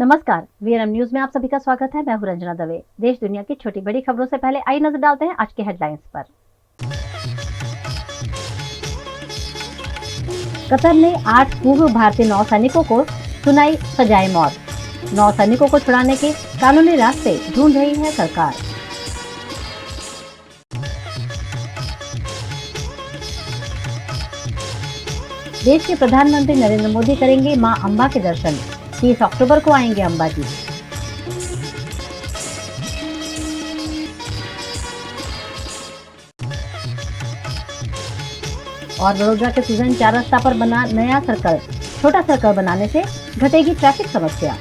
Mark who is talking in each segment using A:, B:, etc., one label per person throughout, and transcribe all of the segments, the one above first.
A: नमस्कार, VNM news में आप सभी का स्वागत है। मैं हूं रंजना दवे। देश दुनिया की छोटी बड़ी खबरों से पहले आई नजर डालते हैं आज के हेडलाइंस पर। कतर ने 8 पूर्व भारतीय नौसैनिकों को सुनाई सजाए मौत। नौसैनिकों को छुड़ाने के कानूनी रास्ते ढूंढ रही है सरकार। देश के प्रधानमंत्री नरेंद्र मोदी करेंगे मां अंबा के दर्शन। 30 अक्टूबर को आएंगे अंबाजी। और वडोदरा के सुजैन 4 रास्ता पर बना नया सर्कल। छोटा सर्कल बनाने से घटेगी ट्रैफिक समस्या।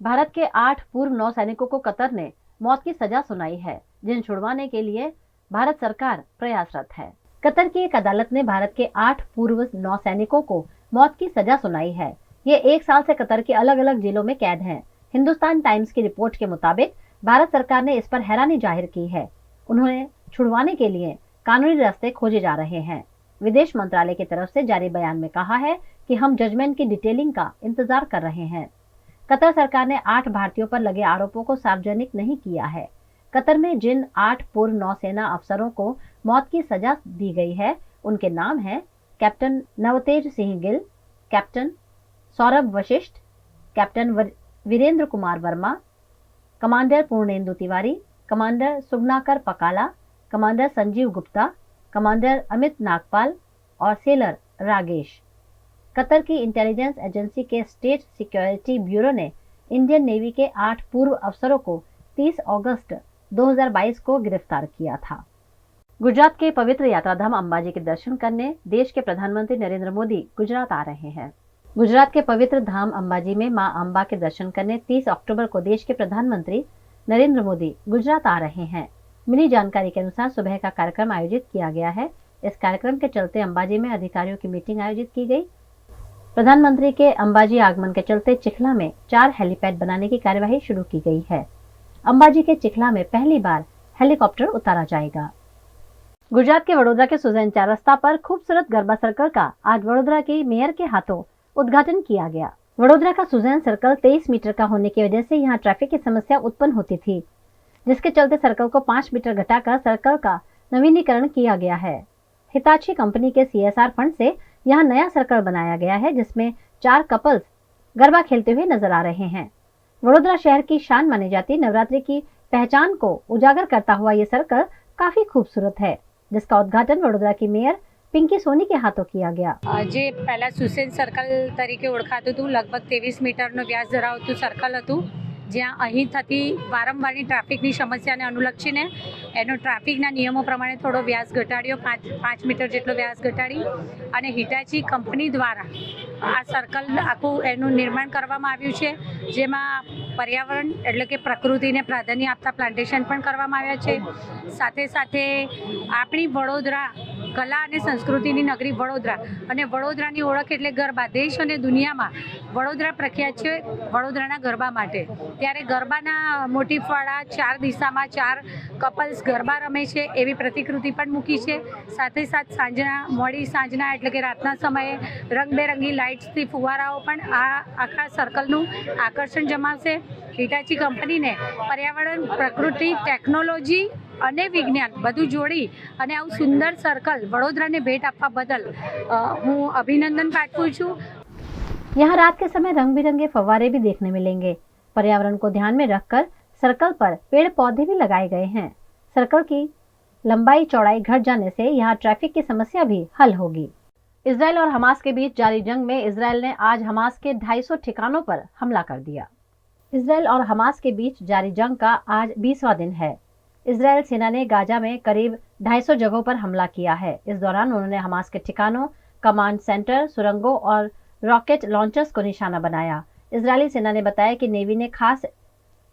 A: भारत के 8 पूर्व नौसैनिकों को कतर ने मौत की सजा सुनाई है, जिन छुड़वाने के लिए भारत सरकार प्रयासरत है। कतर की एक अदालत ने भारत के 8 पूर्व नौसैनिकों को मौत की सजा सुनाई है। ये 1 साल से कतर की अलग अलग जेलों में कैद हैं। हिंदुस्तान टाइम्स की रिपोर्ट के मुताबिक भारत सरकार ने इस पर हैरानी जाहिर की है। उन्होंने छुड़वाने के लिए कानूनी रास्ते खोजे जा रहे हैं। विदेश मंत्रालय की तरफ से जारी बयान में कहा है कि हम जजमेंट की डिटेलिंग का इंतजार कर रहे हैं। कतर सरकार ने 8 भारतीयों पर लगे आरोपों को सार्वजनिक नहीं किया है। कतर में जिन 8 पूर्व नौसेना अफसरों को मौत की सजा दी गई है, उनके नाम हैं captain Navtej Singh Gill, captain Saurabh Vashisht, captain Virendra Kumar Verma, commander Purnendu Tiwari, commander Suganakar Pakala, commander Sanjeev Gupta, commander Amit Nagpal और सेलर रागेश। कतर की इंटेलिजेंस एजेंसी के स्टेट सिक्योरिटी ब्यूरो ने इंडियन नेवी के 8 पूर्व अफसरों को 30 अगस्त 2022 को गिरफ्तार किया था। गुजरात के पवित्र यात्राधाम अंबाजी के दर्शन करने देश के प्रधानमंत्री नरेंद्र मोदी गुजरात आ रहे हैं। गुजरात के पवित्र धाम अंबाजी में मां अंबा के दर्शन करने 30 अक्टूबर को देश के प्रधानमंत्री नरेंद्र मोदी गुजरात आ रहे हैं। मिली जानकारी के अनुसार सुबह का कार्यक्रम आयोजित किया गया है। इस कार्यक्रम के चलते अंबाजी में अधिकारियों की मीटिंग आयोजित की गई। प्रधानमंत्री के अंबाजी आगमन के चलते चिखला में 4 हेलीपैड बनाने की कार्यवाही शुरू की गई है। अंबाजी के चिखला में पहली बार हेलीकॉप्टर उतारा जाएगा। गुजरात के वडोदरा के सुजैन 4 रास्ता पर खूबसूरत गरबा सर्कल का आज वडोदरा के मेयर के हाथों उद्घाटन किया गया। वडोदरा का सुजैन सर्कल 23 मीटर का होने की वजह से यहाँ ट्रैफिक की समस्या उत्पन्न होती थी, जिसके चलते सर्कल को 5 मीटर घटाकर सर्कल का नवीनीकरण किया गया है। हिताची कंपनी के CSR फंड से यहाँ नया सर्कल बनाया गया है, जिसमें 4 कपल्स गरबा खेलते हुए नजर आ रहे हैं। वडोदरा शहर की शान मानी जाती नवरात्रि की पहचान को उजागर करता हुआ ये सर्कल काफी खूबसूरत है, जिसका उद्घाटन वडोदरा की मेयर પિંકી સોની કે હાથો કિયા ગયા।
B: જે પહેલા સુસેન સર્કલ તરીકે ઓળખાતું હતું, લગભગ 23 મીટરનો વ્યાસ ધરાવતું સર્કલ હતું, જ્યાં અહીં થતી વારંવારની ટ્રાફિકની સમસ્યાને અનુલક્ષીને એનો ટ્રાફિકના નિયમો પ્રમાણે થોડો વ્યાસ ઘટાડ્યો, 5 મીટર જેટલો વ્યાસ ઘટાડી અને હિટાચી કંપની દ્વારા આ સર્કલ આખું એનું निर्माण કરવામાં આવ્યું છે, જેમાં પર્યાવરણ એટલે કે પ્રકૃતિને પ્રાધાન્ય આપતા પ્લાન્ટેશન પણ કરવામાં આવ્યા છે। સાથે સાથે આપણી વડોદરા કલા અને સંસ્કૃતિની નગરી વડોદરા અને વડોદરાની ઓળખ એટલે ગરબા। દેશ અને દુનિયામાં વડોદરા પ્રખ્યાત છે વડોદરાના ગરબા માટે। ત્યારે ગરબાના મોટિફવાળા 4 દિશામાં 4 કપલ્સ ગરબા રમે છે એવી પ્રતિકૃતિ પણ મૂકી છે। સાથે સાથ સાંજના મોડી સાંજના એટલે કે રાતના સમયે રંગબેરંગી લાઇટ્સથી ફુવારાઓ પણ આ આખા સર્કલનું આકર્ષણ જમાવશે। હિટાચી કંપનીને પર્યાવરણ, પ્રકૃતિ, ટેકનોલોજી અને વિજ્ઞાન બધું જોડી અને આવું સુંદર સર્કલ વડોદરાને ભેટ આપવા બદલ હું અભિનંદન પાઠવું છું।
A: यहाँ रात के समय रंग बिरंगे फव्वारे भी देखने मिलेंगे। पर्यावरण को ध्यान में रखकर सर्कल पर पेड़ पौधे भी लगाए गए हैं। सर्कल की लंबाई चौड़ाई घट जाने से यहाँ ट्रैफिक की समस्या भी हल होगी। इजराइल और हमास के बीच जारी जंग में इजराइल ने आज हमास के 250 ठिकानों पर हमला कर दिया। इजराइल और हमास के बीच जारी जंग का आज 20वां दिन है। इजराइल सेना ने गाजा में करीब 250 जगहों पर हमला किया है। इस दौरान उन्होंने हमास के ठिकानों, कमांड सेंटर, सुरंगों और रॉकेट लॉन्चर्स को निशाना बनाया। इजरायली सेना ने बताया कि नेवी ने खास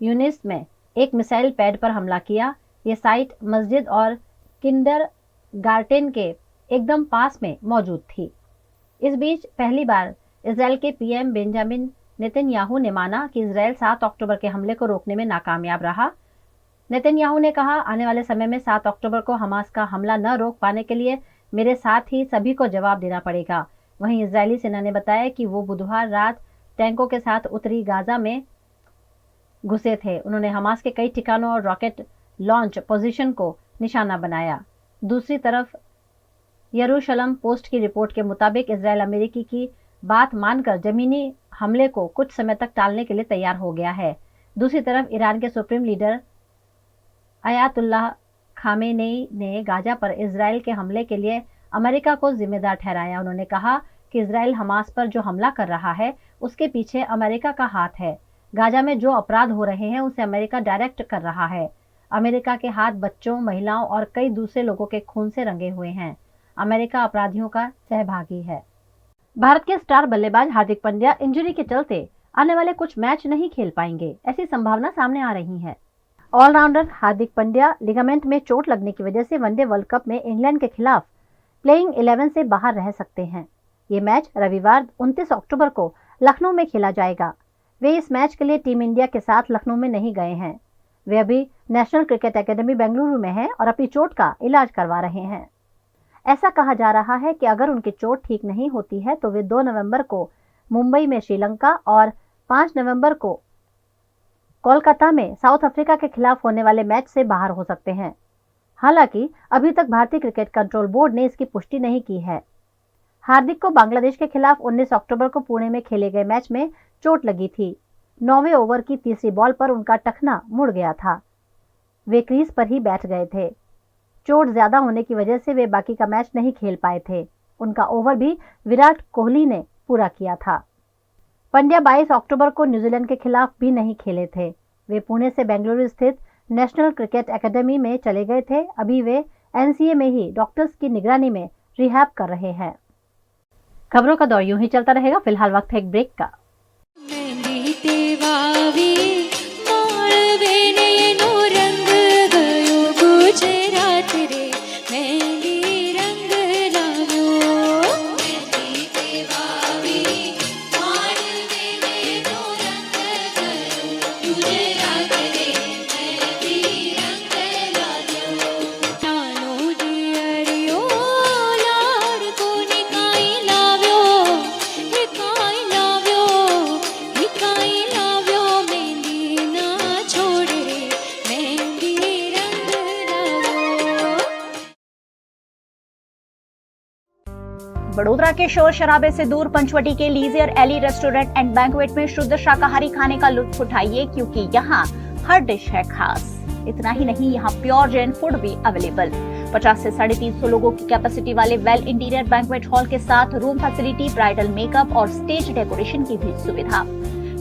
A: यूनिट्स में एक मिसाइल पैड पर हमला किया। ये साइट मस्जिद और किंडर गार्टेन के एकदम पास में मौजूद थी। इस बीच पहली बार इजराइल के PM बेंजामिन नेतन्याहू ने माना कि इजराइल 7 अक्टूबर के हमले को रोकने में नाकामयाब रहा। नेतन्याहू ने कहा, आने वाले समय में 7 अक्टूबर को हमास का हमला न रोक पाने के लिए मेरे साथ ही सभी को जवाब देना पड़ेगा। वहीं इजरायली सेना ने बताया कि वो बुधवार रात टैंकों के साथ उत्तरी गाजा में घुसे थे। उन्होंने हमास के कई ठिकानों और रॉकेट लॉन्च पोजीशन को निशाना बनाया। दूसरी तरफ यरूशलम पोस्ट की रिपोर्ट के मुताबिक इजराइल अमेरिकी की बात मानकर जमीनी हमले को कुछ समय तक टालने के लिए तैयार हो गया है। दूसरी तरफ ईरान के सुप्रीम लीडर अयातुल्लाह खामेनेई ने गाजा पर इजराइल के हमले के लिए अमेरिका को जिम्मेदार ठहराया। उन्होंने कहा कि इजराइल हमास पर जो हमला कर रहा है उसके पीछे अमेरिका का हाथ है। गाजा में जो अपराध हो रहे हैं उसे अमेरिका डायरेक्ट कर रहा है। अमेरिका के हाथ बच्चों, महिलाओं और कई दूसरे लोगों के खून से रंगे हुए हैं। अमेरिका अपराधियों का सहभागी है। भारत के स्टार बल्लेबाज हार्दिक पांड्या इंजरी के चलते आने वाले कुछ मैच नहीं खेल पाएंगे, ऐसी संभावना सामने आ रही है। ऑलराउंडर हार्दिक पांड्या लिगामेंट में चोट लगने की वजह से वनडे वर्ल्ड कप में इंग्लैंड के खिलाफ प्लेइंग 11 से बाहर रह सकते हैं। ये मैच रविवार 29 अक्टूबर को लखनऊ में खेला जाएगा। वे इस मैच के लिए टीम इंडिया के साथ लखनऊ में नहीं गए हैं। वे अभी नेशनल क्रिकेट एकेडमी बेंगलुरु में हैं और अपनी चोट का इलाज करवा रहे हैं। ऐसा कहा जा रहा है कि अगर उनकी चोट ठीक नहीं होती है तो वे 2 नवंबर को मुंबई में श्रीलंका और 5 नवंबर को कोलकाता में साउथ अफ्रीका के खिलाफ होने वाले मैच से बाहर हो सकते हैं। हालांकि अभी तक भारतीय क्रिकेट कंट्रोल बोर्ड ने इसकी पुष्टि नहीं की है। हार्दिक को बांग्लादेश के खिलाफ 19 अक्टूबर को पुणे में खेले गए मैच में चोट लगी थी। 9वें ओवर की तीसरी बॉल पर उनका टखना मुड़ गया था। वे क्रीज पर ही बैठ गए थे। चोट ज्यादा होने की वजह से वे बाकी का मैच नहीं खेल पाए थे। उनका ओवर भी विराट कोहली ने पूरा किया था। पंड्या 22 अक्टूबर को न्यूजीलैंड के खिलाफ भी नहीं खेले थे। वे पुणे से बेंगलुरु स्थित नेशनल क्रिकेट एकेडमी में चले गए थे। अभी वे एनसीए में ही डॉक्टर्स की निगरानी में रिहैब कर रहे हैं। खबरों का दौर यूं ही चलता रहेगा। फिलहाल वक्त है एक ब्रेक का।
C: बड़ोदरा के शोर शराबे से दूर पंचवटी के लीजियर एली रेस्टोरेंट एंड बैंक्वेट में शुद्ध शाकाहारी खाने का लुत्फ उठाइए, क्योंकि यहाँ हर डिश है खास। इतना ही नहीं, यहाँ प्योर जैन फूड भी अवेलेबल। 50 से 350 लोगों की कैपेसिटी वाले वेल इंटीरियर बैंक्वेट हॉल के साथ रूम फैसिलिटी, ब्राइडल मेकअप और स्टेज डेकोरेशन की भी सुविधा।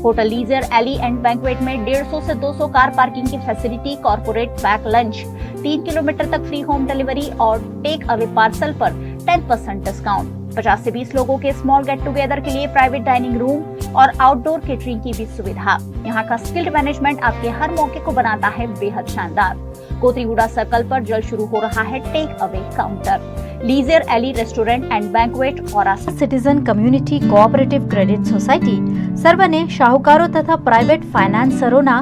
C: होटल लीजियर एली एंड बैंक्वेट में 150 से 200 कार पार्किंग की facility, corporate pack lunch, 3 kilometre तक फ्री होम डिलीवरी और टेक अवे पार्सल पर 10% डिस्काउंट। 50 से 20 लोगों के स्मॉल गेट टुगेदर के लिए प्राइवेट डाइनिंग रूम और आउटडोर केटरिंग की भी सुविधा। यहाँ का स्किल्ड मैनेजमेंट आपके हर मौके को बनाता है बेहद शानदार। कोतरीगुड़ा सर्कल पर जल्द शुरू हो रहा है टेक अवे काउंटर। लीजियर एली रेस्टोरेंट एंड बैंक्वेट और
D: citizen community cooperative credit society સર્વને શાહુકારો તથા પ્રાઇવેટ ફાઇનાન્સરોના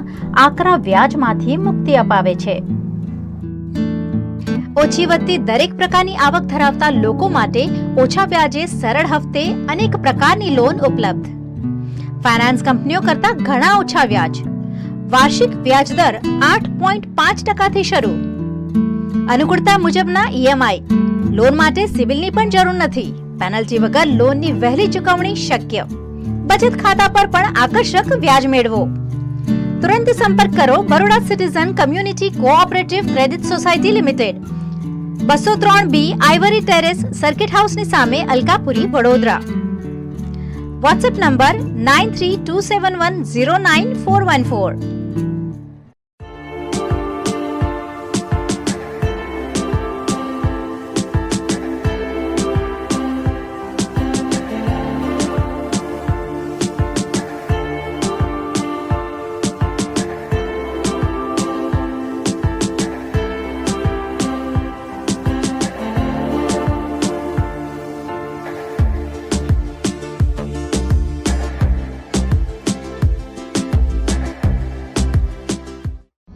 D: આકરા વ્યાજમાંથી મુક્તિ અપાવે છે। ઓછી વત્તી દરેક પ્રકારની આવક ધરાવતા લોકો માટે ઓછા વ્યાજે સરળ હપ્તે અનેક પ્રકારની લોન ઉપલબ્ધ। ફાઇનાન્સ કંપનીઓ કરતા ઘણા ઓછા વ્યાજ। વાર્ષિક વ્યાજ દર 8.5% શરૂ। અનુકૂળતા મુજબના ઈએમઆઈ। લોન માટે સિવિલની પણ જરૂર નથી। પેનલ્ટી વગર લોનની વહેલી ચૂકવણી શક્ય। बचत खाता पर पण आकर्षक व्याज मेळवो। तुरंत संपर्क करो Baroda citizen community cooperative credit society limited, 203B Ivory terrace, circuit house ની સામે, અલકાપુરી, વડોદરા। WhatsApp number 9327109414।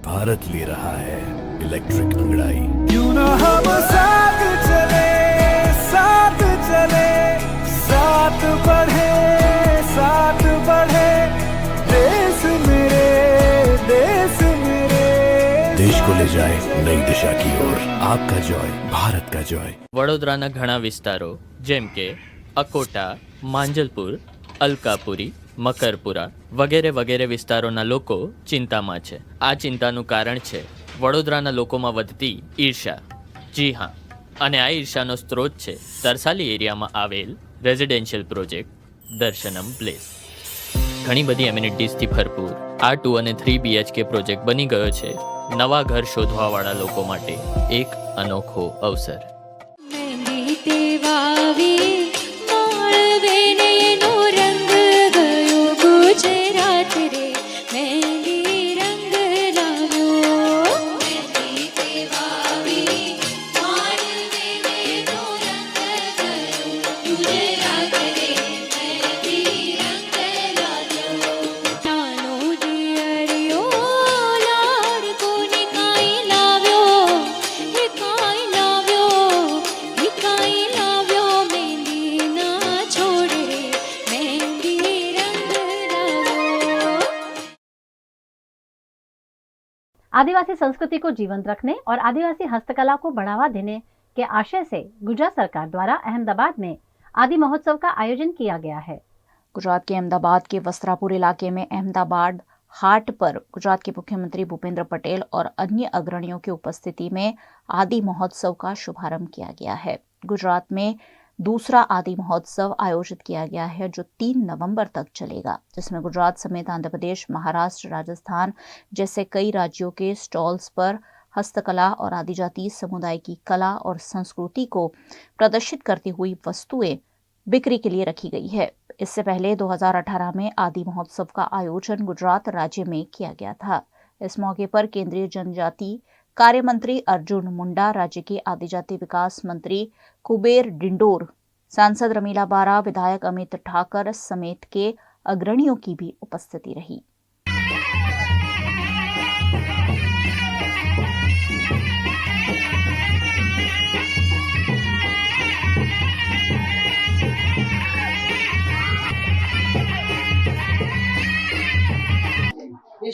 E: भारत ले रहा है इलेक्ट्रिक अंगड़ाई।
F: क्यों ना हम साथ चले,
E: को ले जाए नई दिशा की ओर। आपका जॉय, भारत का जॉय।
F: વડોદરાના ઘણા વિસ્તારો જેમ કે અકોટા, માંજલપુર, અલકાપુરી, મકરપુરા વગેરે વગેરે વિસ્તારોના લોકો ચિંતામાં છે. આ ચિંતાનું કારણ છે વડોદરાના લોકોમાં વધતી ઈર્ષા. જી હા, અને આ ઈર્ષાનો સ્ત્રોત છે તરસાલી એરિયામાં આવેલ રેઝિડેન્શિયલ પ્રોજેક્ટ દર્શનમ પ્લેસ. ઘણી બધી એમ્યુનિટીઝથી ભરપૂર આ 2 અને 3 BHK પ્રોજેક્ટ બની ગયો છે નવા ઘર શોધવાવાળા લોકો માટે એક અનોખો અવસર.
A: आदिवासी संस्कृति को जीवंत रखने और आदिवासी हस्तकला को बढ़ावा देने के आशय से गुजरात सरकार द्वारा अहमदाबाद में आदि महोत्सव का आयोजन किया गया है।
C: गुजरात के अहमदाबाद के वस्त्रापुर इलाके में अहमदाबाद हाट पर गुजरात के मुख्यमंत्री भूपेंद्र पटेल और अन्य अग्रणियों की उपस्थिति में आदि महोत्सव का शुभारंभ किया गया है। गुजरात में दूसरा आदि महोत्सव आयोजित किया गया है जो 3 नवंबर तक चलेगा, जिसमें गुजरात समेत आंध्र प्रदेश, महाराष्ट्र, राजस्थान जैसे कई राज्यों के स्टॉल्स पर हस्तकला और आदिजाति समुदाय की कला और संस्कृति को प्रदर्शित करती हुई वस्तुएं बिक्री के लिए रखी गई है। इससे पहले 2018 में आदि महोत्सव का आयोजन गुजरात राज्य में किया गया था। इस मौके पर केंद्रीय जनजाति कार्य मंत्री अर्जुन मुंडा, राज्य के आदिजाति विकास मंत्री कुबेर डिंडोर, सांसद रमीला बारा, विधायक अमित ठाकर समेत के अग्रणियों की भी उपस्थिति रही।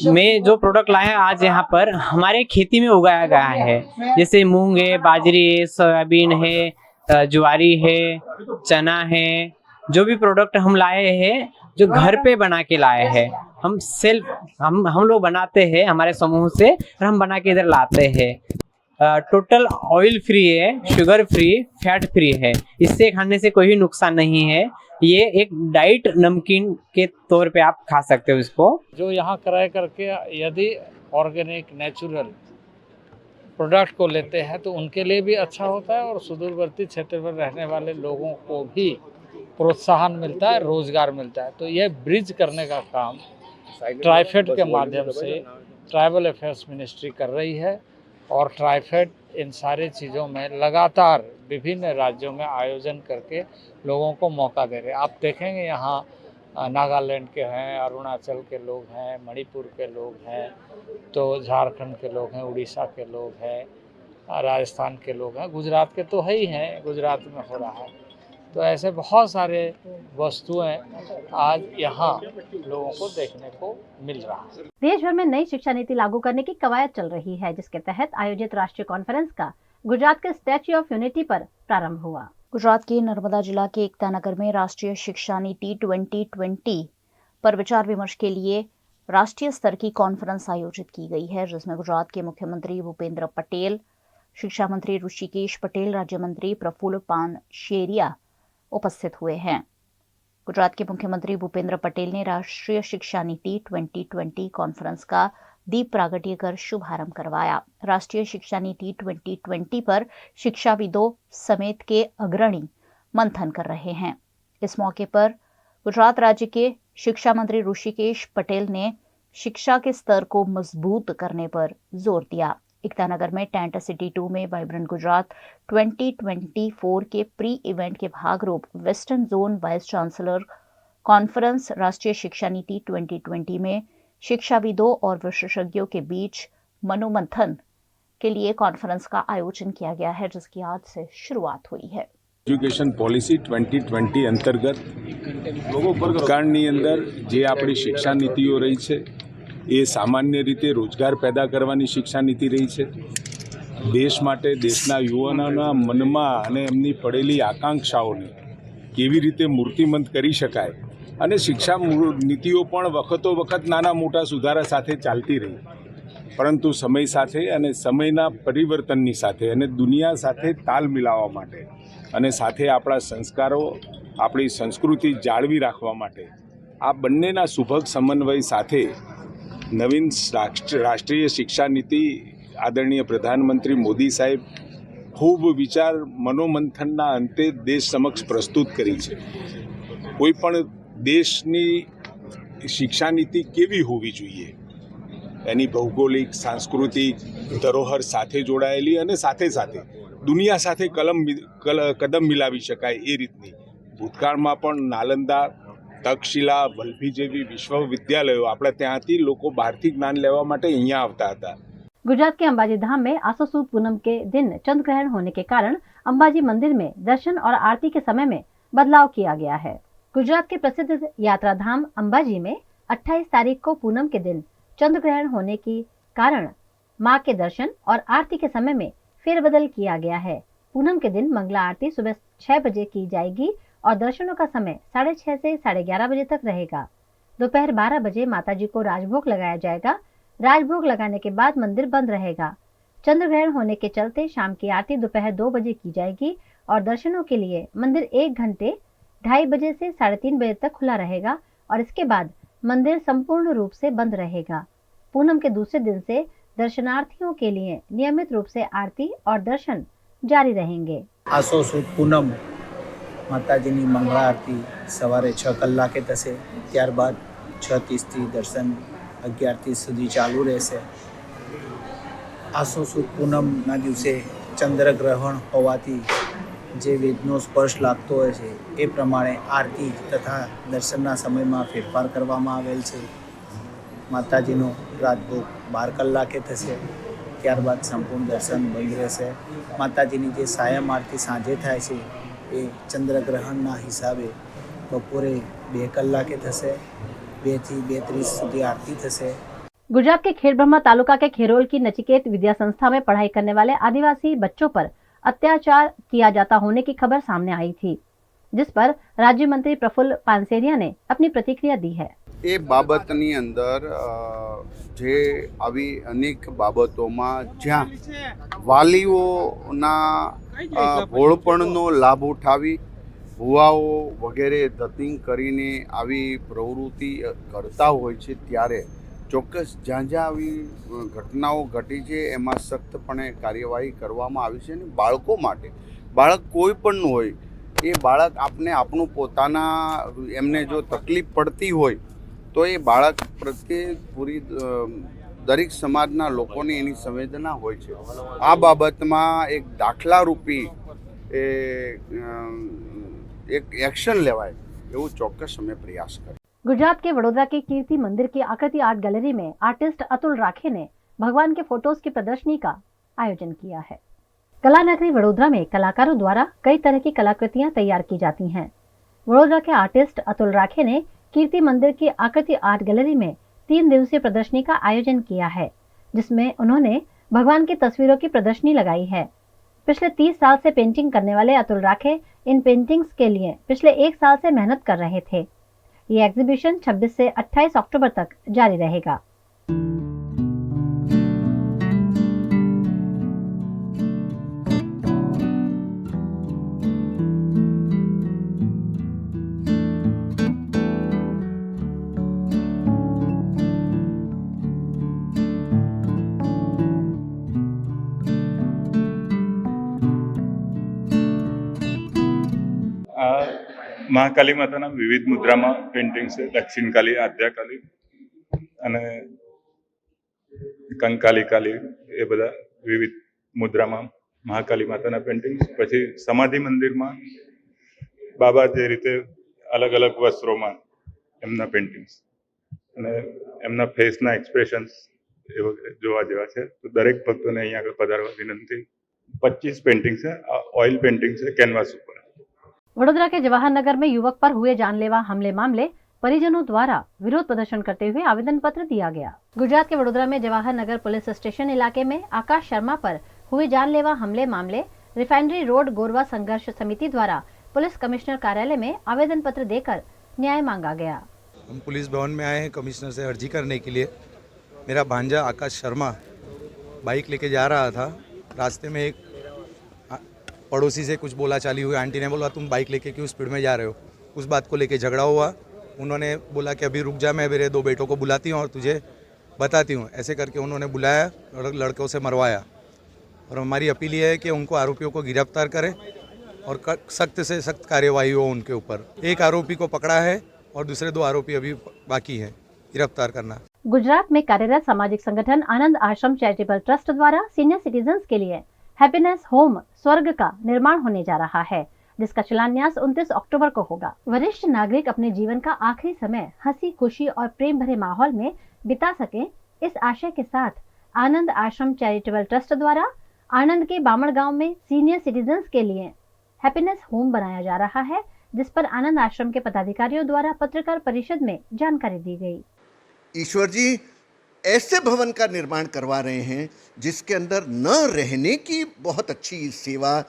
G: में जो प्रोडक्ट लाए हैं आज यहाँ पर हमारे खेती में उगाया गया है, जैसे मूंग है, बाजरी है, सोयाबीन है, ज्वारी है, चना है। जो भी प्रोडक्ट हम लाए हैं जो घर पे बना के लाए हैं, हम लोग बनाते हैं हमारे समूह से और हम बना के इधर लाते हैं। टोटल ऑयल फ्री है, शुगर फ्री, फैट फ्री है। इससे खाने से कोई नुकसान नहीं है। ये एक डाइट नमकीन के तौर पे आप खा सकते हो इसको।
H: जो यहाँ क्रय करके यदि ऑर्गेनिक नेचुरल प्रोडक्ट को लेते हैं तो उनके लिए भी अच्छा होता है और सुदूरवर्ती क्षेत्र में रहने वाले लोगों को भी प्रोत्साहन मिलता है, रोजगार मिलता है। तो यह ब्रिज करने का काम ट्राइफेड के माध्यम से ट्राइबल अफेयर्स मिनिस्ट्री कर रही है और ट्राइफेड इन सारी चीज़ों में लगातार विभिन्न राज्यों में आयोजन करके लोगों को मौका दे रहे हैं। आप देखेंगे यहाँ नागालैंड के हैं, अरुणाचल के लोग हैं, मणिपुर के लोग हैं, तो झारखंड के लोग हैं, उड़ीसा के लोग हैं, राजस्थान के लोग हैं, गुजरात के तो है ही हैं, गुजरात में हो रहा है। तो ऐसे बहुत सारे वस्तुएं आज यहाँ लोगों को देखने को मिल रहा है।
A: देश भर में नई शिक्षा नीति लागू करने की कवायद चल रही है, जिसके तहत आयोजित राष्ट्रीय कॉन्फ्रेंस का गुजरात के स्टैच्यू ऑफ यूनिटी पर प्रारंभ हुआ।
C: गुजरात के नर्मदा जिला के एकता नगर में राष्ट्रीय शिक्षा नीति 2020 पर विचार विमर्श के लिए राष्ट्रीय स्तर की कॉन्फ्रेंस आयोजित की गई है, जिसमें गुजरात के मुख्यमंत्री भूपेंद्र पटेल, शिक्षा मंत्री ऋषिकेश पटेल, राज्य मंत्री प्रफुल्ल पानशेरिया उपस्थित हुए हैं। गुजरात के मुख्यमंत्री भूपेंद्र पटेल ने राष्ट्रीय शिक्षा नीति 2020 कॉन्फ्रेंस का दीप प्रागट्य कर शुभारंभ करवाया। राष्ट्रीय शिक्षा नीति 2020 पर शिक्षाविदों समेत के अग्रणी मंथन कर रहे हैं। इस मौके पर गुजरात राज्य के शिक्षा मंत्री ऋषिकेश पटेल ने शिक्षा के स्तर को मजबूत करने पर जोर दिया। एकता नगर में टेंट सिटी 2 में वाइब्रेंट गुजरात 2024 के प्री इवेंट के भाग रूप western zone vice chancellor conference राष्ट्रीय शिक्षा नीति 2020 में शिक्षाविदों और विशेषज्ञों के बीच मनोमंथन के लिए कॉन्फ्रेंस का आयोजन किया गया है, जिसकी आज से शुरुआत हुई है।
I: एज्युकेशन पॉलिसी 2020 अंतर्गत भूतकाळनी अंदर जे आपणी शिक्षा नीतिओ रही है એ સામાન્ય રીતે રોજગાર પેદા કરવાની શિક્ષા નીતિ રહી છે. દેશ માટે દેશના યુવાનોના મનમાં અને એમની પડેલી આકાંક્ષાઓને કેવી રીતે મૂર્તિમંત કરી શકાય અને શિક્ષા નીતિઓ પણ વખતો વખત નાના મોટા સુધારા સાથે ચાલતી રહી, પરંતુ સમય સાથે અને સમયના પરિવર્તનની સાથે અને દુનિયા સાથે તાલ મિલાવવા માટે અને સાથે આપણા સંસ્કારો, આપણી સંસ્કૃતિ જાળવી રાખવા માટે આ બંનેના સુભગ સમન્વય સાથે નવીન રાષ્ટ્રીય શિક્ષા નીતિ આદરણીય પ્રધાનમંત્રી મોદી સાહેબ ખૂબ વિચાર મનોમંથનના અંતે દેશ સમક્ષ પ્રસ્તુત કરી છે. કોઈ પણ દેશની શિક્ષા નીતિ કેવી હોવી જોઈએ, એની ભૌગોલિક, સાંસ્કૃતિક ધરોહર સાથે જોડાયેલી અને સાથે સાથે દુનિયા સાથે કદમ મિલાવી શકાય એ રીતની. ભૂતકાળમાં પણ નાલંદા, તક્ષશિલા, વલ્લભી જેવી વિશ્વવિદ્યાલયો આપણે ત્યાંથી લોકો બહારથી જ્ઞાન લેવા માટે અહીંયા આવતા હતા.
A: गुजरात के अंबाजी धाम में आसो सूद पूनम के दिन चंद्र ग्रहण होने के कारण अंबाजी मंदिर में दर्शन और आरती के समय में बदलाव किया गया है. गुजरात के प्रसिद्ध यात्रा धाम अंबाजी में 28 तारीख को पूनम के दिन चंद्र ग्रहण होने के कारण मां के दर्शन और आरती के समय में फेरबदल किया गया है. पूनम के दिन मंगला आरती सुबह 6 बजे की जाएगी और दर्शनों का समय 6:30 से 11:30 बजे तक रहेगा. दोपहर 12 बजे माताजी को राजभोग लगाया जाएगा. राजभोग लगाने के बाद मंदिर बंद रहेगा. चंद्र ग्रहण होने के चलते शाम की आरती दोपहर 2 बजे की जाएगी और दर्शनों के लिए मंदिर 1 घंटे 2:30 बजे से 3:30 बजे तक खुला रहेगा और इसके बाद मंदिर संपूर्ण रूप से बंद रहेगा. पूनम के दूसरे दिन से दर्शनार्थियों के लिए नियमित रूप से आरती और दर्शन जारी रहेंगे.
J: आसो सुद पूनम माताजीनी मंगला आरती सवारे 6 कलाके थशे. त्यारबाद 6:30 થી દર્શન 11:30 સુધી ચાલુ રહેશે. આસો સુદ પૂનમના દિવસે ચંદ્રગ્રહણ હોવાથી જે વેદનો સ્પર્શ લાગતો હોય છે એ પ્રમાણે આરતી તથા દર્શનના સમયમાં ફેરફાર કરવામાં આવેલ છે. માતાજીનો રાજભોગ 12 કલાકે થશે. ત્યારબાદ સંપૂર્ણ દર્શન બંધ રહેશે. માતાજીની જે સાયમ આરતી સાંજે થાય છે એ ચંદ્રગ્રહણના હિસાબે બપોરે 2 કલાકે થશે. 2 થી 2:30 સુધી आरती थसे.
A: गुजरात के खेड़ब्रह्मा तालुका के खेरोल की नचिकेत विद्या संस्था में पढ़ाई करने वाले आदिवासी बच्चों पर अत्याचार किया जाता होने की खबर सामने आई थी, जिस पर राज्य मंत्री प्रफुल्ल पानसेरिया ने अपनी प्रतिक्रिया दी है.
K: એ બાબતની અંદર જે આવી અનેક બાબતોમાં જ્યાં વાલીઓના ભોળપણનો લાભ ઉઠાવી ભુવાઓ વગેરે ધતિંગ કરીને આવી પ્રવૃત્તિ કરતા હોય છે, ત્યારે ચોક્કસ જ્યાં જ્યાં આવી ઘટનાઓ ઘટી છે એમાં સખ્તપણે કાર્યવાહી કરવામાં આવી છે. અને બાળકો માટે, બાળક કોઈ પણ હોય એ બાળક આપને આપણું પોતાના એમને જો તકલીફ પડતી હોય તો એ બાળક પ્રત્યે પૂરી દરેક સમાજના લોકોની એની સંવેદના હોય છે. આ બાબતમાં એક દાખલારૂપી एक एक्शन लेवाय एवं चौक्कस हमें प्रयास करें.
A: गुजरात के वडोदरा के कीर्ति मंदिर की आकृति आर्ट गैलरी में आर्टिस्ट अतुल राखे ने भगवान के फोटोज की प्रदर्शनी का आयोजन किया है. कला नगरी वडोदरा में कलाकारों द्वारा कई तरह की कलाकृतियां तैयार की जाती हैं. वडोदरा के आर्टिस्ट अतुल राखे ने कीर्ति मंदिर की आकृति आर्ट गैलरी में 3 दिवसीय प्रदर्शनी का आयोजन किया है, जिसमें उन्होंने भगवान की तस्वीरों की प्रदर्शनी लगाई है. पिछले 30 साल से पेंटिंग करने वाले अतुल राखे इन पेंटिंग्स के लिए पिछले 1 साल से मेहनत कर रहे थे. ये एग्जीबिशन 26 से 28 अक्टूबर तक जारी रहेगा.
L: મહાકાલી માતાના વિવિધ મુદ્રામાં પેઇન્ટિંગ છે. દક્ષિણ કાલી, આદ્યા કાલી અને કંકાલી કાલી, એ બધા વિવિધ મુદ્રામાં મહાકાલી માતાના પેઇન્ટિંગ. પછી સમાધિ મંદિરમાં બાબા જે રીતે અલગ અલગ વસ્ત્રોમાં એમના પેઇન્ટિંગ્સ અને એમના ફેસના એક્સપ્રેશન્સ એ વગેરે જોવા જેવા છે. તો દરેક ભક્તોને અહીંયા આગળ પધારવા વિનંતી. 25 પેઇન્ટિંગ છે. ઓઇલ પેઇન્ટિંગ છે કેનવાસ ઉપર.
A: वडोदरा के जवाहर नगर में युवक पर हुए जानलेवा हमले मामले परिजनों द्वारा विरोध प्रदर्शन करते हुए आवेदन पत्र दिया गया। गुजरात के वडोदरा में जवाहर नगर पुलिस स्टेशन इलाके में आकाश शर्मा पर हुए जानलेवा हमले मामले रिफाइनरी रोड गोरवा संघर्ष समिति द्वारा पुलिस कमिश्नर कार्यालय में आवेदन पत्र देकर न्याय मांगा गया।
M: हम पुलिस भवन में आए हैं कमिश्नर से अर्जी करने के लिए। मेरा भांजा आकाश शर्मा बाइक लेके जा रहा था, रास्ते में एक पड़ोसी से कुछ बोला चाली हुई। आंटी ने बोला तुम बाइक लेके क्यों स्पीड में जा रहे हो, उस बात को लेके झगड़ा हुआ। उन्होंने बोला कि अभी रुक जा, मैं मेरे 2 बेटों को बुलाती हूँ और तुझे बताती हूँ। ऐसे करके उन्होंने बुलाया और लड़कों से मरवाया। और हमारी अपील ये है कि उनको आरोपियों को गिरफ्तार करें और सख्त से सख्त कार्यवाही हो उनके ऊपर। एक आरोपी को पकड़ा है और दूसरे 2 आरोपी अभी बाकी हैं गिरफ्तार करना।
A: गुजरात में कार्यरत सामाजिक संगठन आनंद आश्रम चैरिटेबल ट्रस्ट द्वारा सीनियर सिटीजन्स के लिए हैप्पीनेस होम स्वर्ग का निर्माण होने जा रहा है, जिसका शिलान्यास 29 अक्टूबर को होगा। वरिष्ठ नागरिक अपने जीवन का आखिरी समय हंसी खुशी और प्रेम भरे माहौल में बिता सके, इस आशय के साथ आनंद आश्रम चैरिटेबल ट्रस्ट द्वारा आनंद के बामण गांव में सीनियर सिटीजन्स के लिए हैप्पीनेस होम बनाया जा रहा है, जिस पर आनंद आश्रम के पदाधिकारियों द्वारा पत्रकार परिषद में जानकारी दी गई।
N: ईश्वर जी ऐसे भवन का निर्माण करवा रहे हैं जिसके अंदर न रहने की बहुत अच्छी सेवा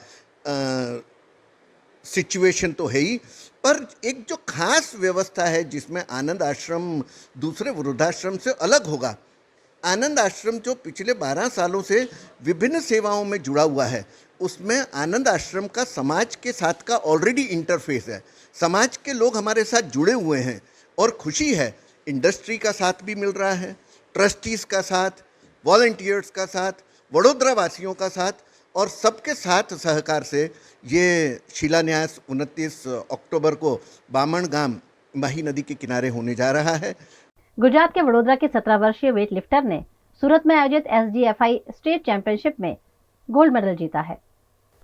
N: सिचुएशन तो है ही, पर एक जो खास व्यवस्था है जिसमें आनंद आश्रम दूसरे वृद्धाश्रम से अलग होगा। आनंद आश्रम जो पिछले 12 सालों से विभिन्न सेवाओं में जुड़ा हुआ है, उसमें आनंद आश्रम का समाज के साथ का ऑलरेडी इंटरफेस है। समाज के लोग हमारे साथ जुड़े हुए हैं और खुशी है। इंडस्ट्री का साथ भी मिल रहा है, ट्रस्टीज़ का साथ, वॉलंटियर्स का साथ, वडोदरा वासियों का साथ और सबके साथ सहकार से ये शिलान्यास 29 अक्टूबर को बामण गांव माही नदी के किनारे होने जा रहा है।
A: गुजरात के वडोदरा के 17 वर्षीय वेट लिफ्टर ने सूरत में आयोजित SGFI स्टेट चैंपियनशिप में गोल्ड मेडल जीता है।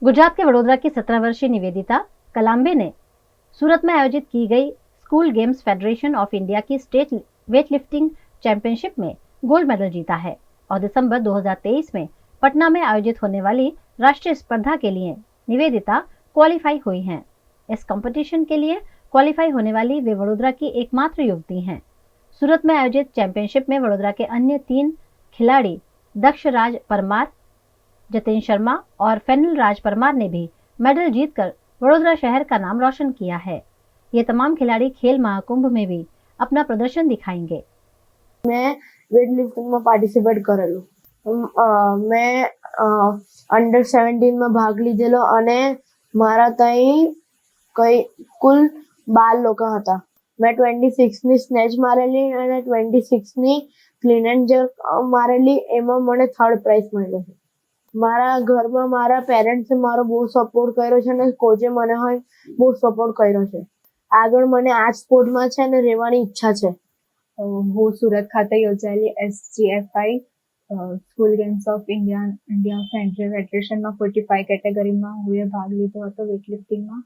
A: गुजरात के वडोदरा की 17 वर्षीय निवेदिता कलाम्बे ने सूरत में आयोजित की गई school games federation of India की स्टेट वेट लिफ्टिंग चैंपियनशिप में गोल्ड मेडल जीता है और दिसंबर 2023 में पटना में आयोजित होने वाली राष्ट्रीय स्पर्धा के लिए निवेदिता क्वालिफाई हुई हैं। इस कंपटीशन के लिए क्वालिफाई होने वाली वे वडोदरा की एकमात्र युवती हैं। सूरत में आयोजित चैंपियनशिप में वडोदरा के अन्य 3 खिलाड़ी दक्ष राज परमार, जतिन शर्मा और फैनल राज परमार ने भी मेडल जीतकर वडोदरा शहर का नाम रोशन किया है। ये तमाम खिलाड़ी खेल महाकुंभ में भी अपना प्रदर्शन दिखाएंगे।
O: मैं वेट लिफ्टिंग में पार्टिसिपेट करेલું। मैं अंडर 17 में भाग લીધેલો અને મારા તઈ કઈ કુલ 12 લોકો હતા। मैं 26 ની સ્નેચ મારેલી અને 26 ની ક્લીન એન્ડ જર્ક મારેલી, એમાં મને 3rd પ્રાઇઝ મળ્યો છે। મારા ઘરમાં મારા પેરેન્ટ્સે મારો બહુ સપોર્ટ કર્યો છે અને કોચે મને બહુ સપોર્ટ કર્યો છે। આગળ મને આ સ્પોર્ટમાં છે ને રહેવાની ઈચ્છા છે। હું સુરત ખાતે યોજાયેલી SGFI school games of India central ફેડરેશનમાં 45 કેટેગરીમાં હું ભાગ લીધો હતો વેઇટલિફ્ટિંગમાં।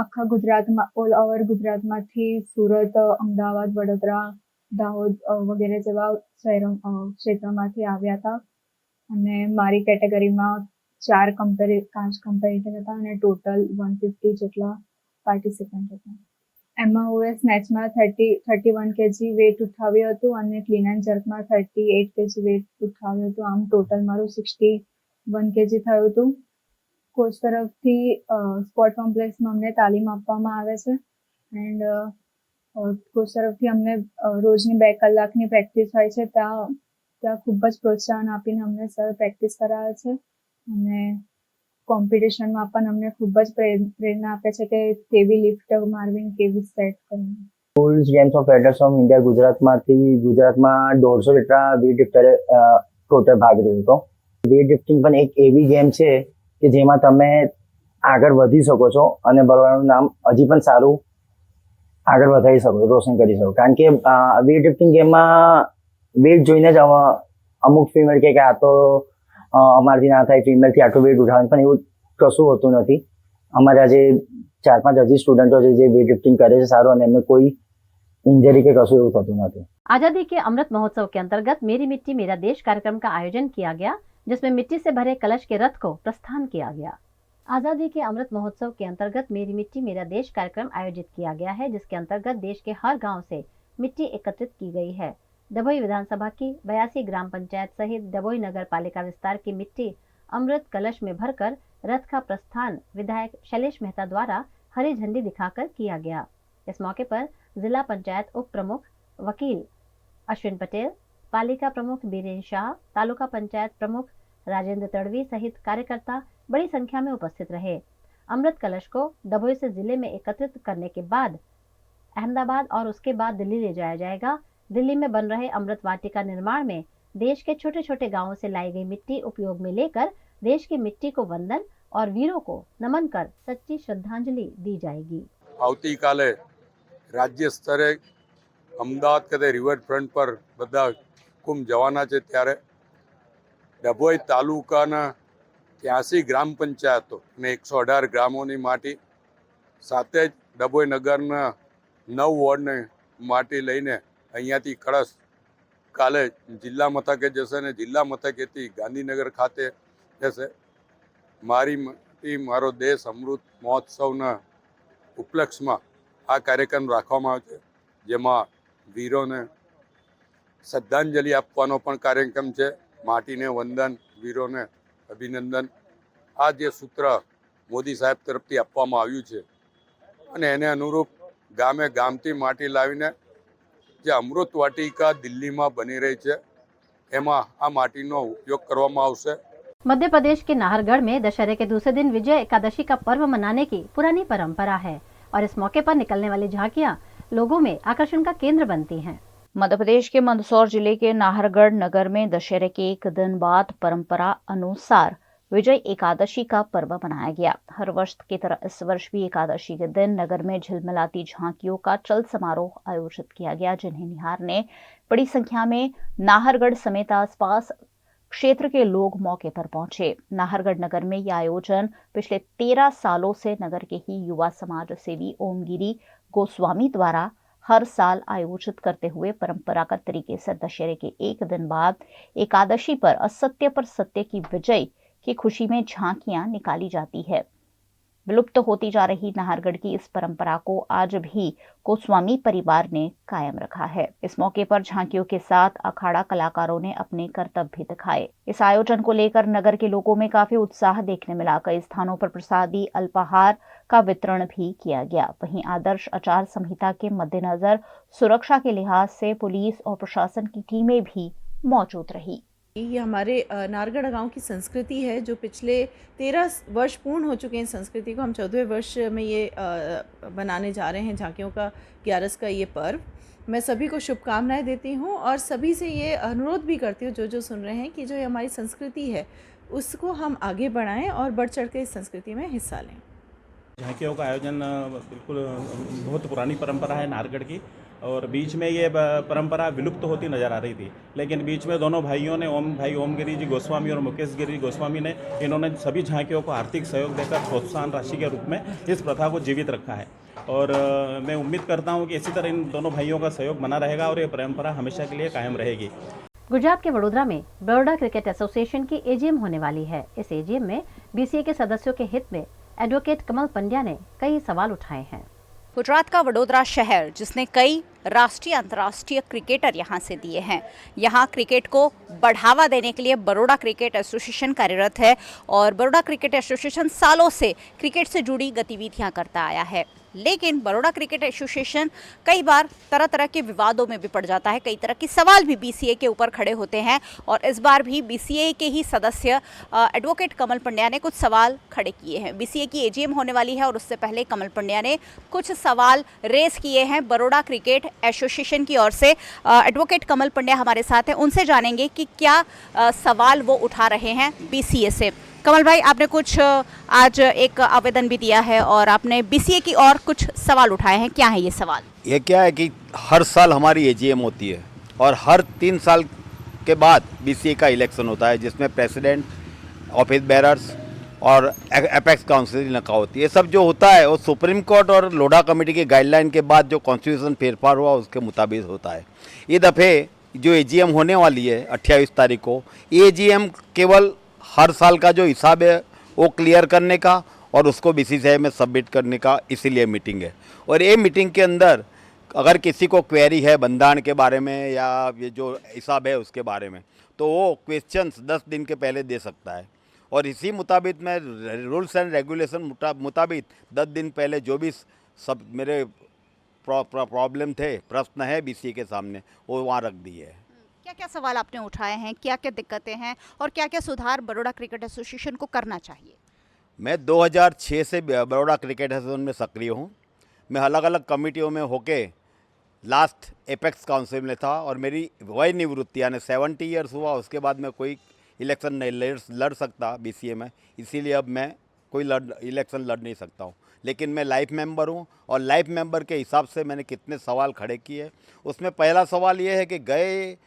O: આખા ગુજરાતમાં ઓલ ઓવર ગુજરાતમાંથી સુરત, અમદાવાદ, વડોદરા, દાહોદ વગેરે જેવા ક્ષેત્રમાંથી આવ્યા હતા અને મારી કેટેગરીમાં 4 કમ્પેરિટર હતા અને ટોટલ 150 જેટલા પાર્ટિસિપન્ટ હતા। એમાં હું સ્નેચમાં 31 kg વેઇટ ઉઠાવ્યું હતું અને ક્લીન એન્ડ જર્કમાં 38 kg વેઇટ ઉઠાવ્યું હતું। આમ ટોટલ મારું 61 kg થયું હતું। કોચ તરફથી સ્પોર્ટ કોમ્પ્લેક્સમાં અમને તાલીમ આપવામાં આવે છે એન્ડ કોચ તરફથી અમને રોજની 2 કલાકની પ્રેક્ટિસ હોય છે। ત્યાં ખૂબ જ પ્રોત્સાહન આપીને અમને સર પ્રેક્ટિસ કરાવે છે અને કોમ્પિટિશનમાં પણ અમને ખૂબ જ પ્રેરણા આપે છે કે કેવી લિફ્ટ મારવી, કેવી સેટ કરવી।
P: Schools games of federation of India ગુજરાતમાં 150 જેટલા વેઇટ લિફ્ટરે ટોટલ ભાગ લીધો હતો। વેઇટ લિફ્ટિંગ પણ એક એવી ગેમ છે કે જેમાં તમે આગળ વધી શકો છો અને બરોબરનું નામ હજી પણ સારું આગળ વધારી શકો છો, રોશન કરી શકો। કારણ કે વેઇટ લિફ્ટિંગ ગેમમાં વેઇટ જોઈને જ અમુક ફિમેલ કે આ તો અમારાથી ના થાય, ફિમેલથી આટલું વેઇટ ઉઠાવવાનું, પણ એવું કશું હોતું નથી। અમારા જે 4-5 હજી સ્ટુડન્ટો છે જે વેઇટ લિફ્ટિંગ કરે છે સારું અને એમને કોઈ इंजरी के कसूर होता नहीं।
A: आजादी के अमृत महोत्सव के अंतर्गत मेरी मिट्टी मेरा देश कार्यक्रम का आयोजन किया गया, जिसमें मिट्टी से भरे कलश के रथ को प्रस्थान किया गया। आजादी के अमृत महोत्सव के अंतर्गत मेरी मिट्टी मेरा देश कार्यक्रम आयोजित किया गया है, जिसके अंतर्गत देश के हर गांव से मिट्टी एकत्रित की गई है। डभोई विधानसभा की 82 ग्राम पंचायत सहित डभोई नगर पालिका विस्तार की मिट्टी अमृत कलश में भरकर रथ का प्रस्थान विधायक शैलेश मेहता द्वारा हरी झंडी दिखाकर किया गया। इस मौके पर जिला पंचायत उप प्रमुख वकील अश्विन पटेल, पालिका प्रमुख बीरेन शाह, तालुका पंचायत प्रमुख राजेंद्र तड़वी सहित कार्यकर्ता बड़ी संख्या में उपस्थित रहे। अमृत कलश को डभोई से जिले में एकत्रित करने के बाद अहमदाबाद और उसके बाद दिल्ली ले जाया जाएगा। दिल्ली में बन रहे अमृत वाटिका निर्माण में देश के छोटे छोटे गांवों से लाई गई मिट्टी उपयोग में लेकर देश की मिट्टी को वंदन और वीरों को नमन कर सच्ची श्रद्धांजलि दी जाएगी।
Q: આવતીકાલે રાજ્ય સ્તરે અમદાવાદ ખાતે રિવરફ્રન્ટ પર બધા કુંભ જવાના છે, ત્યારે ડભોઈ તાલુકાના 83 ગ્રામ પંચાયતો અને 118 ગ્રામોની માટી સાથે જ ડભોઈ નગરના 9 વોર્ડની માટી લઈને અહીંયાથી કળશ કાલે જિલ્લા મથકે જશે અને જિલ્લા મથકેથી ગાંધીનગર ખાતે જશે। મારી માટી મારો દેશ અમૃત મહોત્સવના ઉપલક્ષમાં આ કાર્યક્રમ રાખવામાં આવ્યો છે, જેમાં વીરોને શ્રદ્ધાંજલિ આપવાનો પણ કાર્યક્રમ છે। માટીને વંદન, વીરોને અભિનંદન, આ જે સૂત્ર મોદી સાહેબ તરફથી આપવામાં આવ્યું છે અને એને અનુરૂપ ગામે ગામથી માટી લાવીને જે અમૃત વાટિકા દિલ્હીમાં બની રહી છે એમાં આ માટીનો ઉપયોગ કરવામાં આવશે।
A: मध्य प्रदेश के नाहरगढ़ में दशहरे के दूसरे दिन विजय एकादशी का पर्व मनाने की पुरानी परंपरा है और इस मौके पर निकलने वाली झांकियां लोगों में आकर्षण का केंद्र बनती हैं।
C: मध्य प्रदेश के मंदसौर जिले के नाहरगढ़ नगर में दशहरे के एक दिन बाद परंपरा अनुसार विजय एकादशी का पर्व मनाया गया। हर वर्ष की तरह इस वर्ष भी एकादशी के दिन नगर में झिलमिलाती झांकियों का चल समारोह आयोजित किया गया, जिन्हें निहारने बड़ी संख्या में नाहरगढ़ समेत आसपास क्षेत्र के लोग मौके पर पहुंचे। नाहरगढ़ नगर में यह आयोजन पिछले 13 सालों से नगर के ही युवा समाज सेवी ओमगिरी गोस्वामी द्वारा हर साल आयोजित करते हुए परंपरागत तरीके से दशहरे के एक दिन बाद एकादशी पर असत्य पर सत्य की विजय की खुशी में झांकियां निकाली जाती है। विलुप्त होती जा रही नाहरगढ़ की इस परंपरा को आज भी गोस्वामी परिवार ने कायम रखा है। इस मौके पर झांकियों के साथ अखाड़ा कलाकारों ने अपने करतब भी दिखाए। इस आयोजन को लेकर नगर के लोगों में काफी उत्साह देखने मिला। कई स्थानों पर प्रसादी अल्पाहार का वितरण भी किया गया। वहीं आदर्श आचार संहिता के मद्देनजर सुरक्षा के लिहाज से पुलिस और प्रशासन की टीमें भी मौजूद रही।
R: ये हमारे नाहरगढ़ गांव की संस्कृति है, जो पिछले 13 वर्ष पूर्ण हो चुके हैं। संस्कृति को हम 14वें वर्ष में ये बनाने जा रहे हैं, झांकियों का 11 का ये पर्व। मैं सभी को शुभकामनाएं देती हूँ और सभी से ये अनुरोध भी करती हूँ जो सुन रहे हैं कि जो ये हमारी संस्कृति है उसको हम आगे बढ़ाएं और बढ़ चढ़ के इस संस्कृति में हिस्सा लें।
S: झांकियों का आयोजन बिल्कुल बहुत पुरानी परंपरा है नाहरगढ़ की, और बीच में ये परंपरा विलुप्त होती नज़र आ रही थी, लेकिन बीच में दोनों भाइयों ने ओमगिरी जी गोस्वामी और मुकेश गिरी गोस्वामी ने इन्होंने सभी झांकियों को आर्थिक सहयोग देकर प्रोत्साहन राशि के रूप में इस प्रथा को जीवित रखा है। और मैं उम्मीद करता हूँ कि इसी तरह इन दोनों भाइयों का सहयोग बना रहेगा और ये परंपरा हमेशा के लिए कायम रहेगी।
A: गुजरात के वडोदरा में बड़ौदा क्रिकेट एसोसिएशन की एजीएम होने वाली है। इस एजीएम में बीसीए के सदस्यों के हित में एडवोकेट कमल पंड्या ने कई सवाल उठाए हैं।
C: गुजरात का वडोदरा शहर, जिसने कई राष्ट्रीय अंतर्राष्ट्रीय क्रिकेटर यहाँ से दिए हैं, यहाँ क्रिकेट को बढ़ावा देने के लिए बड़ौदा क्रिकेट एसोसिएशन कार्यरत है और बड़ौदा क्रिकेट एसोसिएशन सालों से क्रिकेट से जुड़ी गतिविधियाँ करता आया है। लेकिन बड़ौदा क्रिकेट एसोसिएशन कई बार तरह तरह के विवादों में भी पड़ जाता है, कई तरह के सवाल भी बीसीए के ऊपर खड़े होते हैं और इस बार भी बीसीए के ही सदस्य एडवोकेट कमल पंड्या ने कुछ सवाल खड़े किए हैं। बीसीए की एजीएम होने वाली है और उससे पहले कमल पंड्या ने कुछ सवाल रेस किए हैं बड़ौदा क्रिकेट एसोसिएशन की ओर से। एडवोकेट कमल पंड्या हमारे साथ हैं, उनसे जानेंगे कि क्या सवाल वो उठा रहे हैं बीसीए से। कमल भाई, आपने कुछ आज एक आवेदन भी दिया है और आपने बीसीए की और कुछ सवाल उठाए हैं, क्या है ये सवाल?
T: ये क्या है कि हर साल हमारी एजीएम होती है और हर 3 साल के बाद बीसीए का इलेक्शन होता है, जिसमें प्रेसिडेंट, ऑफिस बेरर्स और एपेक्स काउंसिल रखा होती है। ये सब जो होता है वो सुप्रीम कोर्ट और लोढ़ा कमेटी के गाइडलाइन के बाद जो कॉन्स्टिट्यूशन फेरफार हुआ उसके मुताबिक होता है। ये दफ़े जो एजीएम होने वाली है 28 तारीख को, ये एजीएम केवल हर साल का जो हिसाब है वो क्लियर करने का और उसको बीसीसीआई में सबमिट करने का इसीलिए मीटिंग है। और ये मीटिंग के अंदर अगर किसी को क्वेरी है बंधारण के बारे में या ये जो हिसाब है उसके बारे में, तो वो क्वेश्चंस 10 दिन के पहले दे सकता है। और इसी मुताबिक मैं रूल्स एंड रेगुलेशन मुताबिक 10 दिन पहले जो भी सब मेरे प्रॉब्लम थे, प्रश्न है बीसीए के सामने, वो वहाँ रख दिए है।
C: क्या क्या सवाल आपने उठाए हैं, क्या क्या दिक्कतें हैं और क्या क्या सुधार बड़ौदा क्रिकेट एसोसिएशन को करना चाहिए?
T: मैं 2006 से बड़ौदा क्रिकेट एसोसिएशन में सक्रिय हूँ। मैं अलग अलग कमेटियों में होके लास्ट एपेक्स काउंसिल में था और मेरी वही निवृत्ति यानी 70 ईयर्स हुआ। उसके बाद मैं कोई इलेक्शन नहीं लड़ सकता बीसीए में, इसीलिए अब मैं कोई इलेक्शन लड़ नहीं सकता हूँ। लेकिन मैं लाइफ मेंबर हूँ और लाइफ मेंबर के हिसाब से मैंने कितने सवाल खड़े किए। उसमें पहला सवाल ये है कि गए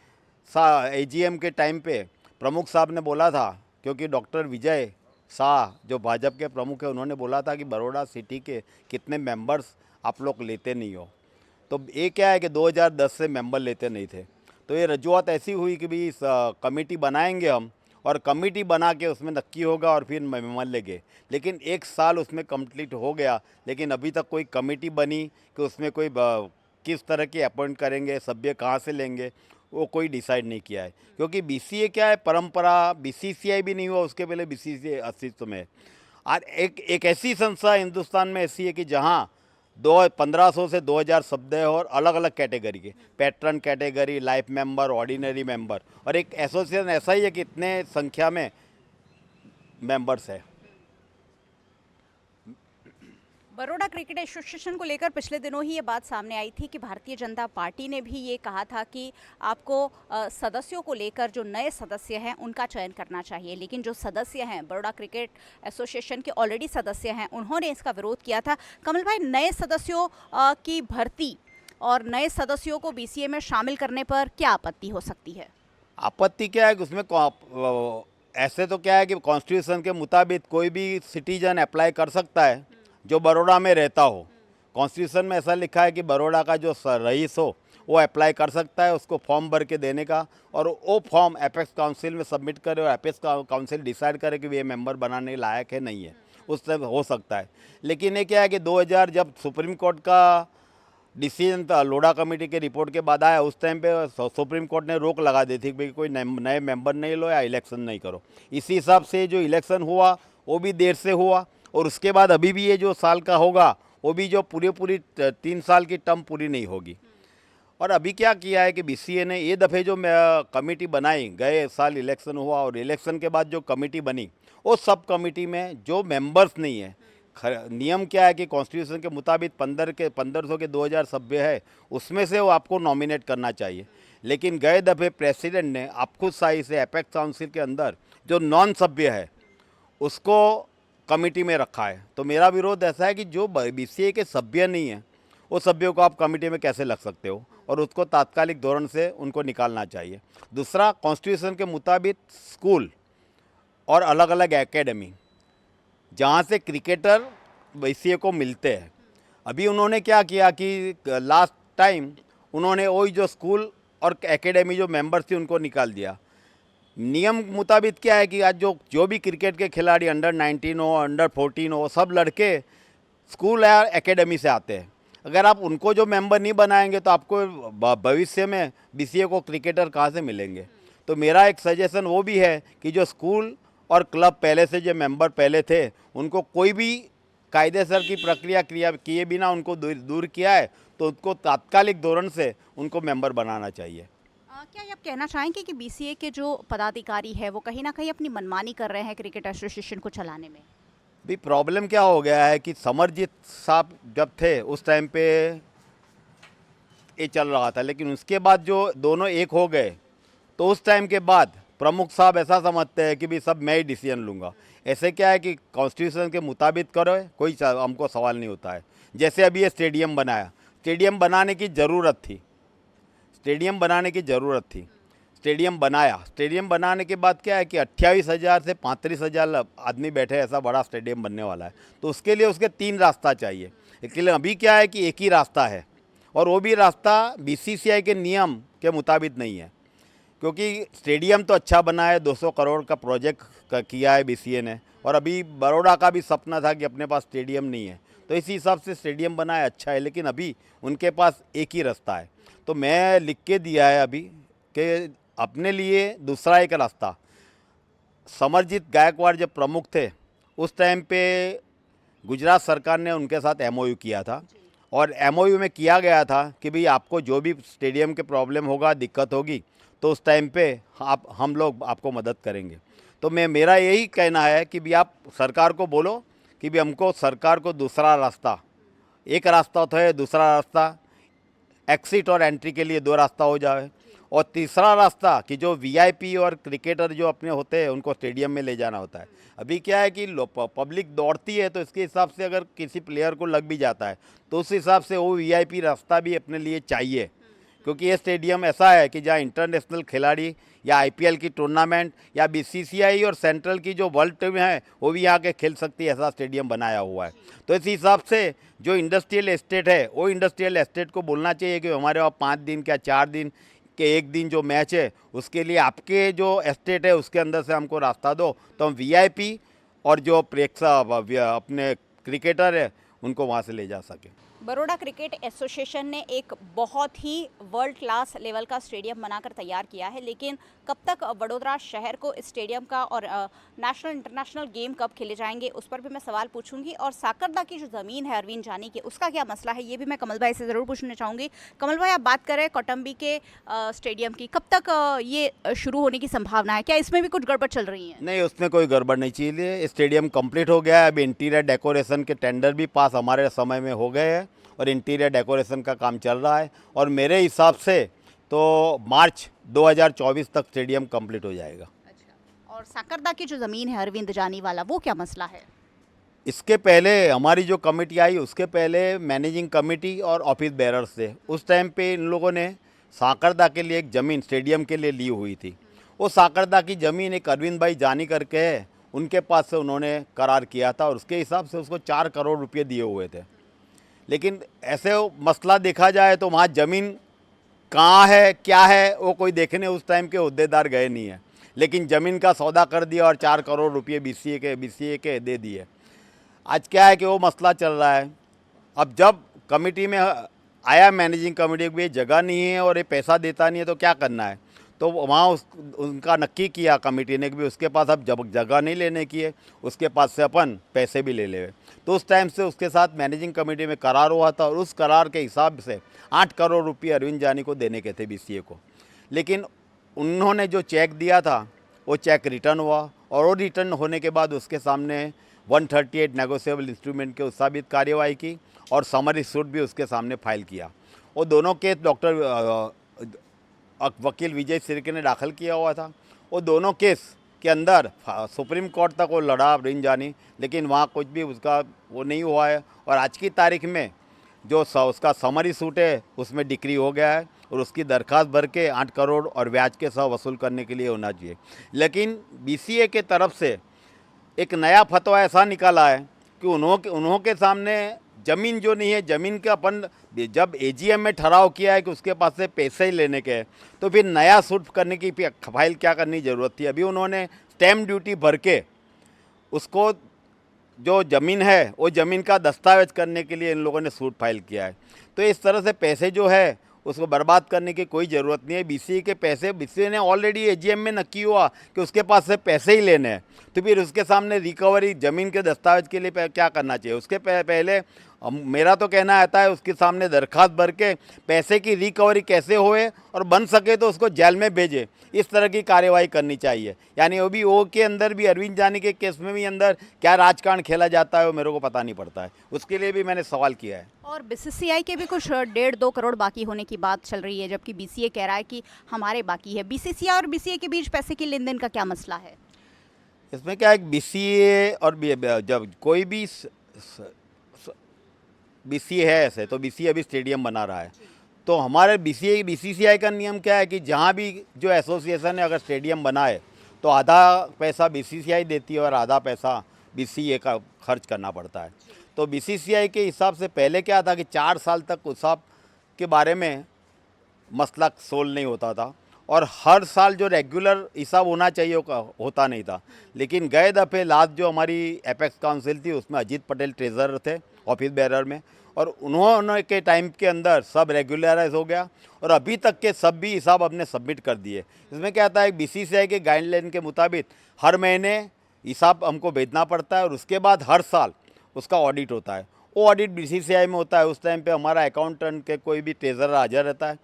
T: एजीएम के टाइम पे प्रमुख साहब ने बोला था, क्योंकि डॉक्टर विजय शाह जो भाजपा के प्रमुख है उन्होंने बोला था कि बड़ौदा सिटी के कितने मेंबर्स आप लोग लेते नहीं हो। तो ये क्या है कि 2010 से मेंबर लेते नहीं थे। तो ये रजूआत ऐसी हुई कि भाई कमेटी बनाएंगे हम और कमेटी बना के उसमें नक्की होगा और फिर मेंबर लेंगे। लेकिन 1 साल उसमें कंप्लीट हो गया, लेकिन अभी तक कोई कमेटी बनी कि उसमें कोई किस तरह की अपॉइंट करेंगे, सभ्य कहाँ से लेंगे, वो कोई डिसाइड नहीं किया है। क्योंकि बीसीए क्या है, परंपरा, बीसीसीआई भी नहीं हुआ उसके पहले बीसीसीआई अस्तित्व में। और एक ऐसी संस्था हिंदुस्तान में ऐसी है कि जहाँ 1500 से 2000 शब्द है और अलग अलग कैटेगरी के, patron category, life member, ordinary member, और एक एसोसिएशन ऐसा ही है कि इतने संख्या में मेंबर्स है।
C: बड़ौदा क्रिकेट एसोसिएशन को लेकर पिछले दिनों ही ये बात सामने आई थी कि भारतीय जनता पार्टी ने भी ये कहा था कि आपको सदस्यों को लेकर जो नए सदस्य हैं उनका चयन करना चाहिए। लेकिन जो सदस्य हैं, बड़ौदा क्रिकेट एसोसिएशन के ऑलरेडी सदस्य हैं, उन्होंने इसका विरोध किया था। कमल भाई, नए सदस्यों की भर्ती और नए सदस्यों को बीसीए में शामिल करने पर क्या आपत्ति हो सकती है?
T: आपत्ति क्या है कि उसमें ऐसे तो क्या है कि कॉन्स्टिट्यूशन के मुताबिक कोई भी सिटीजन अप्लाई कर सकता है जो बड़ौदा में रहता हो। कॉन्स्टिट्यूशन में ऐसा लिखा है कि बड़ौदा का जो रईस हो वो अप्लाई कर सकता है, उसको फॉर्म भर के देने का, और वो फॉर्म एपेक्स काउंसिल में सबमिट करे और एपेक्स काउंसिल डिसाइड करे कि ये मेंबर बनाने लायक है नहीं है, उस तरह हो सकता है। लेकिन ये क्या है कि 2000 जब सुप्रीम कोर्ट का डिसीजन था, लोढ़ा कमेटी के रिपोर्ट के बाद आया, उस टाइम पे सुप्रीम कोर्ट ने रोक लगा दी थी कि कोई नए मेंबर नहीं लो या इलेक्शन नहीं करो। इसी हिसाब से जो इलेक्शन हुआ वो भी देर से हुआ, और उसके बाद अभी भी ये जो साल का होगा वो भी जो पूरी 3 साल की टर्म पूरी नहीं होगी। और अभी क्या किया है कि बीसीए ने ये दफ़े जो कमेटी बनाई, गए साल इलेक्शन हुआ और इलेक्शन के बाद जो कमेटी बनी, वो सब कमेटी में जो मेंबर्स नहीं है, नियम क्या है कि कॉन्स्टिट्यूशन के मुताबिक 1500 के 2000 सभ्य है, उसमें से वो आपको नॉमिनेट करना चाहिए। लेकिन गए दफ़े प्रेसिडेंट ने आपको शाही से एपेक्स काउंसिल के अंदर जो नॉन सभ्य है उसको कमेटी में रखा है। तो मेरा विरोध ऐसा है कि जो बीसीए के सभ्य नहीं है वो सभ्यों को आप कमेटी में कैसे लग सकते हो, और उसको तात्कालिक धोरण से उनको निकालना चाहिए। दूसरा, कॉन्स्टिट्यूशन के मुताबिक स्कूल और अलग अलग एकेडमी जहाँ से क्रिकेटर बीसीए को मिलते हैं, अभी उन्होंने क्या किया कि लास्ट टाइम उन्होंने वही जो स्कूल और एकेडमी जो मेंबर्स थी उनको निकाल दिया। नियम मुताबिक क्या है कि आज जो भी क्रिकेट के खिलाड़ी अंडर 19 हो, अंडर 14 हो, सब लड़के स्कूल या एकेडमी से आते हैं। अगर आप उनको जो मेंबर नहीं बनाएंगे तो आपको भविष्य में बीसीए को क्रिकेटर कहाँ से मिलेंगे। तो मेरा एक सजेशन वो भी है कि जो स्कूल और क्लब पहले से जो मेंबर पहले थे उनको कोई भी कायदेसर की प्रक्रिया किए बिना उनको दूर किया है, तो उसको तात्कालिक धोरण से उनको मेंबर बनाना चाहिए।
C: क्या आप कहना चाहेंगे कि बीसीए के जो पदाधिकारी है वो कहीं ना कहीं अपनी मनमानी कर रहे हैं क्रिकेट एसोसिएशन को चलाने में?
T: भी प्रॉब्लम क्या हो गया है कि समरजीत साहब जब थे उस टाइम पे ये चल रहा था, लेकिन उसके बाद जो दोनों एक हो गए तो उस टाइम के बाद प्रमुख साहब ऐसा समझते हैं कि भी सब मैं ही डिसीजन लूँगा। ऐसे क्या है कि कॉन्स्टिट्यूशन के मुताबिक करो, कोई हमको सवाल नहीं होता है। जैसे अभी ये स्टेडियम बनाया, स्टेडियम बनाने की ज़रूरत थी, स्टेडियम बनाया। स्टेडियम बनाने के बाद क्या है कि 28,000 से 35,000 आदमी बैठे, ऐसा बड़ा स्टेडियम बनने वाला है। तो उसके लिए उसके 3 रास्ता चाहिए। इसलिए अभी क्या है कि एक ही रास्ता है, और वो भी रास्ता बीसीसीआई के नियम के मुताबिक नहीं है। क्योंकि स्टेडियम तो अच्छा बना है, 200 करोड़ का प्रोजेक्ट किया है बीसीए ने, और अभी बड़ौदा का भी सपना था कि अपने पास स्टेडियम नहीं है, तो इस हिसाब से स्टेडियम बना है, अच्छा है, लेकिन अभी उनके पास एक ही रास्ता है। तो मैं लिख के दिया है अभी कि अपने लिए दूसरा एक रास्ता। समरजीत गायकवाड़ जब प्रमुख थे उस टाइम पे गुजरात सरकार ने उनके साथ एमओयू किया था, और एमओयू में किया गया था कि भाई आपको जो भी स्टेडियम के प्रॉब्लम होगा, दिक्कत होगी, तो उस टाइम पे हम लोग आपको मदद करेंगे। तो मेरा यही कहना है कि भी आप सरकार को बोलो कि भी हमको सरकार को दूसरा रास्ता, एक रास्ता होता है, दूसरा रास्ता एग्जिट और एंट्री के लिए 2 रास्ता हो जाए, और तीसरा रास्ता कि जो वीआईपी और क्रिकेटर जो अपने होते हैं उनको स्टेडियम में ले जाना होता है। अभी क्या है कि पब्लिक दौड़ती है, तो इसके हिसाब से अगर किसी प्लेयर को लग भी जाता है तो उस हिसाब से वो वीआईपी रास्ता भी अपने लिए चाहिए, क्योंकि ये स्टेडियम ऐसा है कि जहाँ इंटरनेशनल खिलाड़ी या आईपीएल की टूर्नामेंट या बीसीसीआई और सेंट्रल की जो वर्ल्ड टीम है वो भी यहाँ के खेल सकती है, ऐसा स्टेडियम बनाया हुआ है। तो इस हिसाब से जो इंडस्ट्रियल एस्टेट है वो इंडस्ट्रियल एस्टेट को बोलना चाहिए कि हमारे वहाँ 5 दिन क्या 4 दिन के 1 दिन जो मैच है उसके लिए आपके जो एस्टेट है उसके अंदर से हमको रास्ता दो, तो हम वीआईपी और जो प्रेक्षक अपने क्रिकेटर है उनको वहाँ से ले जा सकें।
C: बड़ौदा क्रिकेट एसोसिएशन ने एक बहुत ही वर्ल्ड क्लास लेवल का स्टेडियम बनाकर तैयार किया है, लेकिन कब तक वडोदरा शहर को इस स्टेडियम का और नेशनल इंटरनेशनल गेम कब खेले जाएंगे उस पर भी मैं सवाल पूछूंगी। और साकरदा की जो ज़मीन है अरविंद जानी की, उसका क्या मसला है ये भी मैं कमल भाई से ज़रूर पूछना चाहूँगी। कमल भाई, आप बात करें कौटुंबी के स्टेडियम की, कब तक ये शुरू होने की संभावना है? क्या इसमें भी कुछ गड़बड़ चल रही है?
T: नहीं, उसमें कोई गड़बड़ नहीं चाहिए। स्टेडियम कंप्लीट हो गया है, अभी इंटीरियर डेकोरेशन के टेंडर भी पास हमारे समय में हो गए हैं और इंटीरियर डेकोरेशन का काम चल रहा है, और मेरे हिसाब से तो मार्च 2024 तक स्टेडियम कंप्लीट हो जाएगा।
C: अच्छा, और साकरदा की जो ज़मीन है अरविंद जानी वाला, वो क्या मसला है?
T: इसके पहले हमारी जो कमेटी आई उसके पहले मैनेजिंग कमेटी और ऑफिस बेरर्स थे, उस टाइम पे इन लोगों ने साकरदा के लिए एक ज़मीन स्टेडियम के लिए ली हुई थी। वो साकरदा की ज़मीन एक अरविंद भाई जानी करके है, उनके पास से उन्होंने करार किया था और उसके हिसाब से उसको 4 करोड़ रुपये दिए हुए थे। लेकिन ऐसे मसला देखा जाए तो वहाँ ज़मीन कहाँ है क्या है वो कोई देखने उस टाइम के हुद्देदार गए नहीं है, लेकिन ज़मीन का सौदा कर दिया और 4 करोड़ रुपये बीसीए के दे दिए। आज क्या है कि वो मसला चल रहा है। अब जब कमेटी में आया मैनेजिंग कमेटी को ये जगह नहीं है और ये पैसा देता नहीं है तो क्या करना है, तो वहाँ उनका नक्की किया कमेटी ने कि भी उसके पास अब जब जगह नहीं लेने की है, उसके पास से अपन पैसे भी ले ले। तो उस टाइम से उसके साथ मैनेजिंग कमेटी में करार हुआ था और उस करार के हिसाब से 8 करोड़ रुपये अरविंद जानी को देने के थे बीसीए को। लेकिन उन्होंने जो चेक दिया था वो चेक रिटर्न हुआ, और वो रिटर्न होने के बाद उसके सामने 138 नेगोशिएबल इंस्ट्रूमेंट के साबित कार्यवाही की और समरी सूट भी उसके सामने फाइल किया। वो दोनों केस डॉक्टर वकील विजय सिरके ने दाखिल किया हुआ था। वो दोनों केस के अंदर सुप्रीम कोर्ट तक वो लड़ा अरविंद जानी, लेकिन वहाँ कुछ भी उसका वो नहीं हुआ है, और आज की तारीख में जो उसका समरी सूट है उसमें डिक्री हो गया है और उसकी दरख्वास्त भर के 8 करोड़ और ब्याज के सह वसूल करने के लिए होना चाहिए। लेकिन बीसीए के तरफ से एक नया फतवा ऐसा निकाला है कि उन्हों के सामने ज़मीन जो नहीं है, ज़मीन का अपन जब एजीएम में ठहराव किया है कि उसके पास से पैसे ही लेने के हैं, तो फिर नया सूट करने की फाइल क्या करनी ज़रूरत थी। अभी उन्होंने स्टैम्प ड्यूटी भर के उसको जो ज़मीन है वो ज़मीन का दस्तावेज करने के लिए इन लोगों ने सूट फाइल किया है। तो इस तरह से पैसे जो है उसको बर्बाद करने की कोई ज़रूरत नहीं है। बीसीए के पैसे बीसीए ने ऑलरेडी एजीएम में नक्की हुआ कि उसके पास से पैसे ही लेने हैं, तो फिर उसके सामने रिकवरी ज़मीन के दस्तावेज के लिए क्या करना चाहिए। उसके पहले मेरा तो कहना आता है उसके सामने दरख्वास्त भर के पैसे की रिकवरी कैसे होए और बन सके तो उसको जेल में भेजे, इस तरह की कार्यवाही करनी चाहिए। यानी वो भी ओ के अंदर भी अरविंद जानी के केस में भी अंदर क्या राजकारण खेला जाता है वो मेरे को पता नहीं पड़ता है, उसके लिए भी मैंने सवाल किया है।
C: और बीसीसीआई के भी कुछ 1.5-2 करोड़ बाकी होने की बात चल रही है, जबकि बीसीए कह रहा है कि हमारे बाकी है। बीसीसीआई और बीसीए के बीच पैसे की लेन देन का क्या मसला है?
T: इसमें क्या है, बीसीए और जब कोई भी बीसीए है ऐसे तो बीसीए अभी स्टेडियम बना रहा है, तो हमारे बीसीसीआई का नियम क्या है कि जहाँ भी जो एसोसिएशन है अगर स्टेडियम बनाए तो आधा पैसा बीसीसीआई देती है और आधा पैसा बीसीए का खर्च करना पड़ता है। तो बीसीसीआई के हिसाब से पहले क्या था कि 4 साल तक उस के बारे में मसला सोल्व नहीं होता था, और हर साल जो रेगुलर हिसाब होना चाहिए होता नहीं था। लेकिन गए दफ़े लास्ट जो हमारी एपेक्स काउंसिल थी उसमें अजीत पटेल ट्रेजरर थे ऑफिस बेरर में, और उन्होंने के टाइम के अंदर सब रेगुलराइज हो गया और अभी तक के सब भी हिसाब हमने सबमिट कर दिए। इसमें क्या आता है, BCCI के गाइडलाइन के मुताबिक हर महीने हिसाब हमको भेजना पड़ता है और उसके बाद हर साल उसका ऑडिट होता है। वो ऑडिट BCCI में होता है, उस टाइम पे हमारा अकाउंटेंट के कोई भी ट्रेजरर हाजिर रहता है।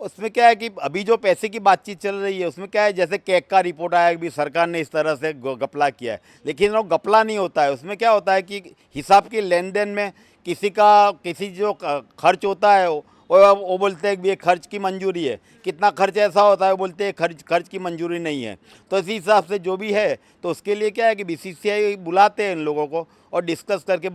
T: उसमें क्या है कि अभी जो पैसे की बातचीत चल रही है उसमें क्या है, जैसे कैग का रिपोर्ट आया कि सरकार ने इस तरह से घपला किया है, लेकिन वो घपला नहीं होता है। उसमें क्या होता है कि हिसाब के लेन देन में किसी जो खर्च होता है वो बोलते हैं कि ये खर्च की मंजूरी है, कितना खर्च ऐसा होता है वो बोलते हैं खर्च की मंजूरी नहीं है। तो इसी हिसाब से जो भी है तो उसके लिए क्या है कि BCCI बुलाते हैं इन लोगों को और डिस्कस करके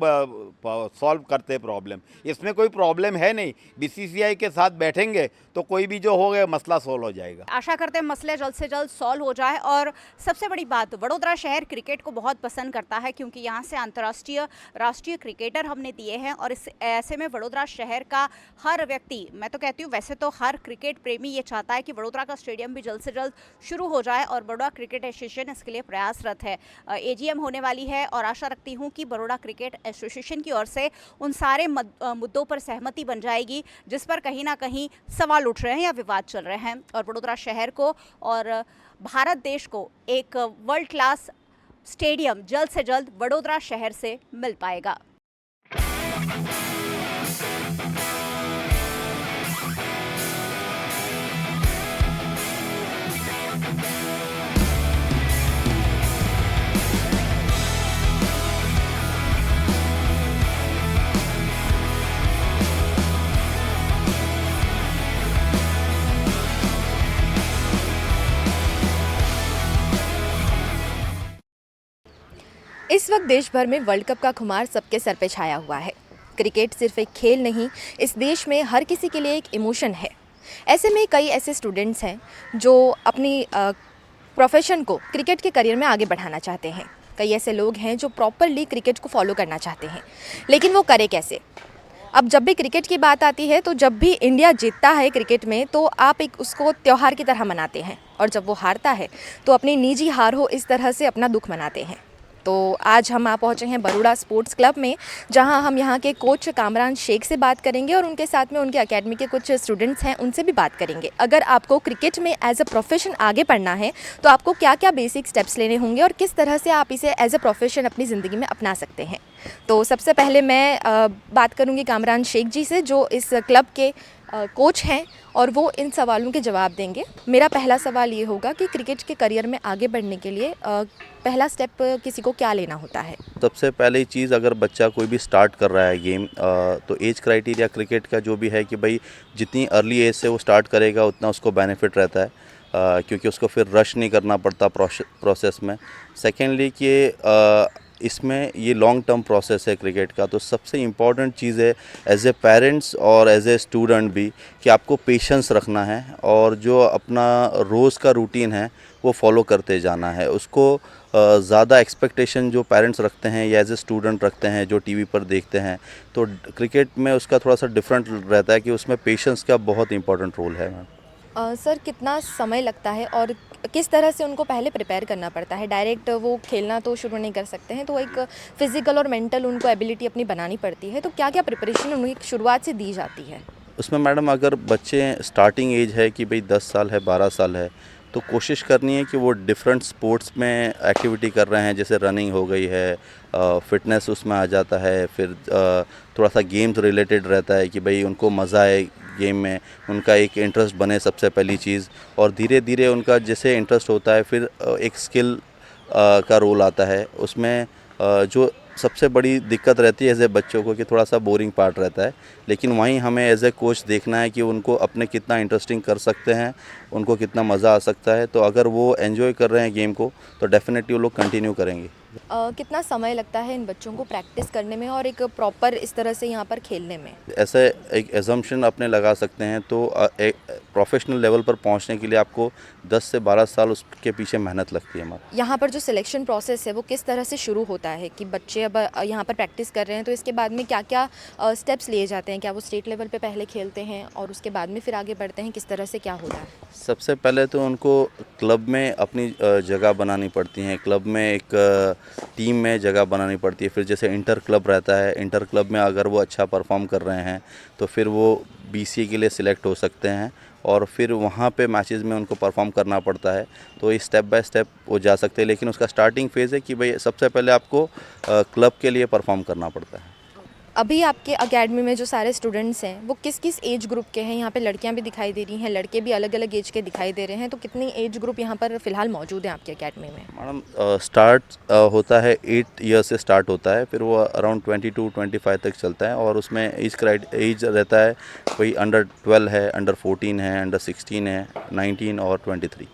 T: सॉल्व करते हैं प्रॉब्लम। इसमें कोई प्रॉब्लम है नहीं, BCCI के साथ बैठेंगे तो कोई भी जो हो गया मसला सॉल्व हो जाएगा।
C: आशा करते हैं मसले जल्द से जल्द सॉल्व हो जाए। और सबसे बड़ी बात, वडोदरा शहर क्रिकेट को बहुत पसंद करता है क्योंकि यहाँ से अंतर्राष्ट्रीय राष्ट्रीय क्रिकेटर हमने दिए हैं और इस ऐसे में वडोदरा शहर का हर व्यक्ति, मैं तो कहती हूँ वैसे तो हर क्रिकेट प्रेमी ये चाहता है कि वडोदरा का स्टेडियम भी जल्द से जल्द शुरू हो जाए और बड़ौदा क्रिकेट एसोसिएशन इसके लिए प्रयासरत है। AGM होने वाली है और आशा रखती हूँ कि बड़ौदा क्रिकेट एसोसिएशन की ओर से उन सारे मुद्दों पर सहमति बन जाएगी जिस पर कहीं ना कहीं सवाल उठ रहे हैं या विवाद चल रहे हैं और वडोदरा शहर को और भारत देश को एक वर्ल्ड क्लास स्टेडियम जल्द से जल्द वडोदरा शहर से मिल पाएगा।
U: इस वक्त देश भर में वर्ल्ड कप का खुमार सबके सर पे छाया हुआ है। क्रिकेट सिर्फ एक खेल नहीं, इस देश में हर किसी के लिए एक इमोशन है। ऐसे में कई ऐसे स्टूडेंट्स हैं जो अपनी प्रोफेशन को क्रिकेट के करियर में आगे बढ़ाना चाहते हैं। कई ऐसे लोग हैं जो प्रॉपरली क्रिकेट को फॉलो करना चाहते हैं, लेकिन वो करे कैसे? अब जब भी क्रिकेट की बात आती है तो जब भी इंडिया जीतता है क्रिकेट में तो आप एक उसको त्यौहार की तरह मनाते हैं और जब वो हारता है तो अपनी निजी हार हो इस तरह से अपना दुख मनाते हैं। तो आज हम पहुँचे हैं बरोड़ा स्पोर्ट्स क्लब में, जहां हम यहां के कोच कामरान शेख से बात करेंगे और उनके साथ में उनके एकेडमी के कुछ स्टूडेंट्स हैं उनसे भी बात करेंगे। अगर आपको क्रिकेट में एज अ प्रोफेशन आगे बढ़ना है तो आपको क्या क्या बेसिक स्टेप्स लेने होंगे और किस तरह से आप इसे एज अ प्रोफेशन अपनी ज़िंदगी में अपना सकते हैं। तो सबसे पहले मैं बात करूँगी कामरान शेख जी से जो इस क्लब के कोच हैं और वो इन सवालों के जवाब देंगे। मेरा पहला सवाल ये होगा कि क्रिकेट के करियर में आगे बढ़ने के लिए पहला स्टेप किसी को क्या लेना होता है?
V: सबसे पहली चीज़, अगर बच्चा कोई भी स्टार्ट कर रहा है गेम तो एज क्राइटेरिया क्रिकेट का जो भी है कि भाई जितनी अर्ली एज से वो स्टार्ट करेगा उतना उसको बेनिफिट रहता है क्योंकि उसको फिर रश नहीं करना पड़ता प्रोसेस में। सेकेंडली कि इसमें ये लॉन्ग टर्म प्रोसेस है क्रिकेट का, तो सबसे इम्पॉर्टेंट चीज़ है एज ए पेरेंट्स और एज ए स्टूडेंट भी कि आपको पेशेंस रखना है और जो अपना रोज़ का रूटीन है वो फॉलो करते जाना है। उसको ज़्यादा एक्सपेक्टेशन जो पेरेंट्स रखते हैं या एज ए स्टूडेंट रखते हैं जो टीवी पर देखते हैं, तो क्रिकेट में उसका थोड़ा सा डिफरेंट रहता है कि उसमें पेशेंस का बहुत इंपॉर्टेंट रोल है।
U: सर, कितना समय लगता है और किस तरह से उनको पहले प्रिपेयर करना पड़ता है? डायरेक्ट वो खेलना तो शुरू नहीं कर सकते हैं, तो एक फ़िज़िकल और मेंटल उनको एबिलिटी अपनी बनानी पड़ती है, तो क्या क्या प्रिपरेशन उन्हें शुरुआत से दी जाती है?
V: उसमें मैडम अगर बच्चे स्टार्टिंग एज है कि भाई 10 साल है 12 साल है तो कोशिश करनी है कि वो डिफरेंट स्पोर्ट्स में एक्टिविटी कर रहे हैं, जैसे रनिंग हो गई है, फिटनेस उसमें आ जाता है, फिर थोड़ा सा गेम्स रिलेटेड रहता है कि भाई उनको मज़ा आए गेम में, उनका एक इंटरेस्ट बने सबसे पहली चीज़, और धीरे धीरे उनका जैसे इंटरेस्ट होता है फिर एक स्किल का रोल आता है उसमें। जो सबसे बड़ी दिक्कत रहती है एज ए बच्चों को कि थोड़ा सा बोरिंग पार्ट रहता है, लेकिन वहीं हमें एज ए कोच देखना है कि उनको अपने कितना इंटरेस्टिंग कर सकते हैं, उनको कितना मज़ा आ सकता है। तो अगर वो एंजॉय कर रहे हैं गेम को तो डेफिनेटली वो लोग कंटिन्यू करेंगे।
U: कितना समय लगता है इन बच्चों को प्रैक्टिस करने में और एक प्रॉपर इस तरह से यहाँ पर खेलने में?
V: ऐसे एक एजम्पशन अपने लगा सकते हैं तो एक प्रोफेशनल लेवल पर पहुँचने के लिए आपको 10 से 12 साल उसके पीछे मेहनत लगती है हमारी।
U: यहाँ पर जो सिलेक्शन प्रोसेस है वो किस तरह से शुरू होता है कि बच्चे अब यहाँ पर प्रैक्टिस कर रहे हैं तो इसके बाद में क्या क्या स्टेप्स लिए जाते हैं? क्या वो स्टेट लेवल पे पहले खेलते हैं और उसके बाद में फिर आगे बढ़ते हैं? किस तरह से क्या होता है?
V: सबसे पहले तो उनको क्लब में अपनी जगह बनानी पड़ती है, क्लब में एक टीम में जगह बनानी पड़ती है। फिर जैसे इंटर क्लब रहता है, इंटर क्लब में अगर वो अच्छा परफॉर्म कर रहे हैं तो फिर वो BCA के लिए सिलेक्ट हो सकते हैं और फिर वहाँ पे मैचेस में उनको परफॉर्म करना पड़ता है। तो ये स्टेप बाय स्टेप वो जा सकते हैं, लेकिन उसका स्टार्टिंग फेज़ है कि भाई सबसे पहले आपको क्लब के लिए परफॉर्म करना पड़ता है।
U: अभी आपके एकेडमी में जो सारे स्टूडेंट्स हैं वो किस किस एज ग्रुप के हैं? यहाँ पे लड़कियाँ भी दिखाई दे रही हैं, लड़के भी अलग अलग एज के दिखाई दे रहे हैं, तो कितनी एज ग्रुप यहाँ पर फ़िलहाल मौजूद हैं आपके एकेडमी में?
V: मैडम स्टार्ट होता है 8 ईयर से स्टार्ट होता है, फिर वो अराउंड 22-25 तक चलता है और उसमें एज रहता है कोई अंडर 12 है, अंडर 14 है, अंडर 16 है, 19 और 23।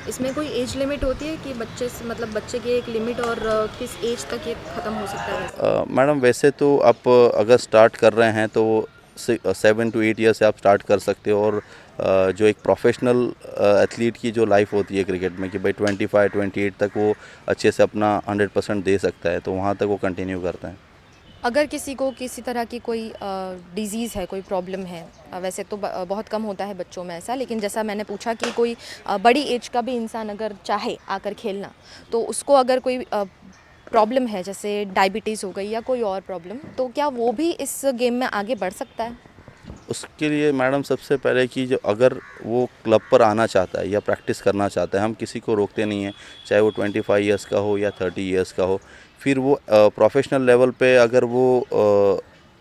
U: इसमें कोई एज लिमिट होती है कि बच्चे से मतलब बच्चे की एक लिमिट और किस एज तक ये ख़त्म हो सकता है?
V: मैडम वैसे तो आप अगर स्टार्ट कर रहे हैं तो 7 to 8 ईयर से आप स्टार्ट कर सकते हो और जो एक प्रोफेशनल एथलीट की जो लाइफ होती है क्रिकेट में कि भाई 25-28 तक वो अच्छे से अपना 100% दे सकता है, तो वहाँ तक वो कंटिन्यू करते हैं।
U: अगर किसी को किसी तरह की कोई डिज़ीज़ है, कोई प्रॉब्लम है, वैसे तो बहुत कम होता है बच्चों में ऐसा, लेकिन जैसा मैंने पूछा कि कोई बड़ी एज का भी इंसान अगर चाहे आकर खेलना, तो उसको अगर कोई प्रॉब्लम है जैसे डायबिटीज़ हो गई या कोई और प्रॉब्लम, तो क्या वो भी इस गेम में आगे बढ़ सकता है?
V: उसके लिए मैडम सबसे पहले कि जो अगर वो क्लब पर आना चाहता है या प्रैक्टिस करना चाहता है, हम किसी को रोकते नहीं हैं, चाहे वो 25 ईयर्स का हो या 30 ईयर्स का हो। फिर वो प्रोफेशनल लेवल पे अगर वो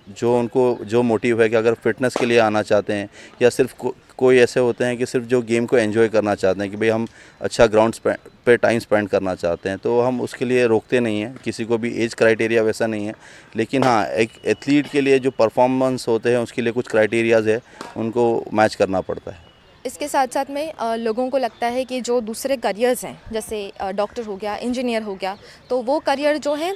V: जो उनको जो मोटिव है कि अगर फिटनेस के लिए आना चाहते हैं या सिर्फ कोई ऐसे होते हैं कि सिर्फ जो गेम को एंजॉय करना चाहते हैं कि भाई हम अच्छा ग्राउंड पे टाइम स्पेंड करना चाहते हैं, तो हम उसके लिए रोकते नहीं हैं। किसी को भी एज क्राइटेरिया वैसा नहीं है, लेकिन हाँ एक एथलीट के लिए जो परफॉर्मेंस होते हैं उसके लिए कुछ क्राइटेरियाज है, उनको मैच करना पड़ता है।
U: इसके साथ साथ में लोगों को लगता है कि जो दूसरे करियर्स हैं जैसे डॉक्टर हो गया, इंजीनियर हो गया, तो वो करियर जो हैं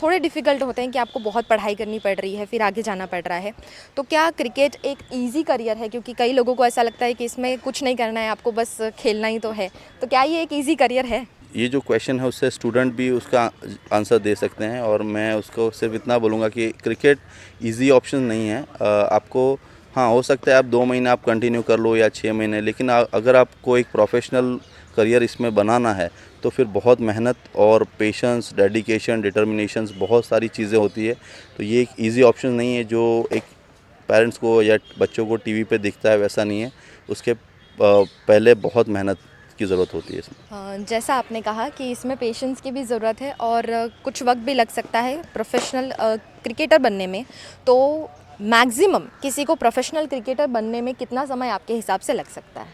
U: थोड़े डिफ़िकल्ट होते हैं कि आपको बहुत पढ़ाई करनी पड़ रही है, फिर आगे जाना पड़ रहा है। तो क्या क्रिकेट एक इजी करियर है? क्योंकि कई लोगों को ऐसा लगता है कि इसमें कुछ नहीं करना है, आपको बस खेलना ही तो है। तो क्या ये एक इजी करियर है?
V: ये जो क्वेश्चन है उससे स्टूडेंट भी उसका आंसर दे सकते हैं और मैं उसको सिर्फ इतना बोलूँगा कि क्रिकेट इजी ऑप्शन नहीं है। आपको हाँ हो सकता है आप 2 महीने आप कंटिन्यू कर लो या 6 महीने, लेकिन अगर आपको एक प्रोफेशनल करियर इसमें बनाना है तो फिर बहुत मेहनत और पेशेंस, डेडिकेशन, डिटर्मिनेशंस बहुत सारी चीज़ें होती है। तो ये एक इजी ऑप्शन नहीं है जो एक पेरेंट्स को या बच्चों को टीवी पे दिखता है, वैसा नहीं है। उसके पहले बहुत मेहनत की ज़रूरत होती है इसमें।
U: जैसा आपने कहा कि इसमें पेशेंस की भी ज़रूरत है और कुछ वक्त भी लग सकता है प्रोफेशनल क्रिकेटर बनने में। तो मैक्सिमम किसी को प्रोफेशनल क्रिकेटर बनने में कितना समय आपके हिसाब से लग सकता है?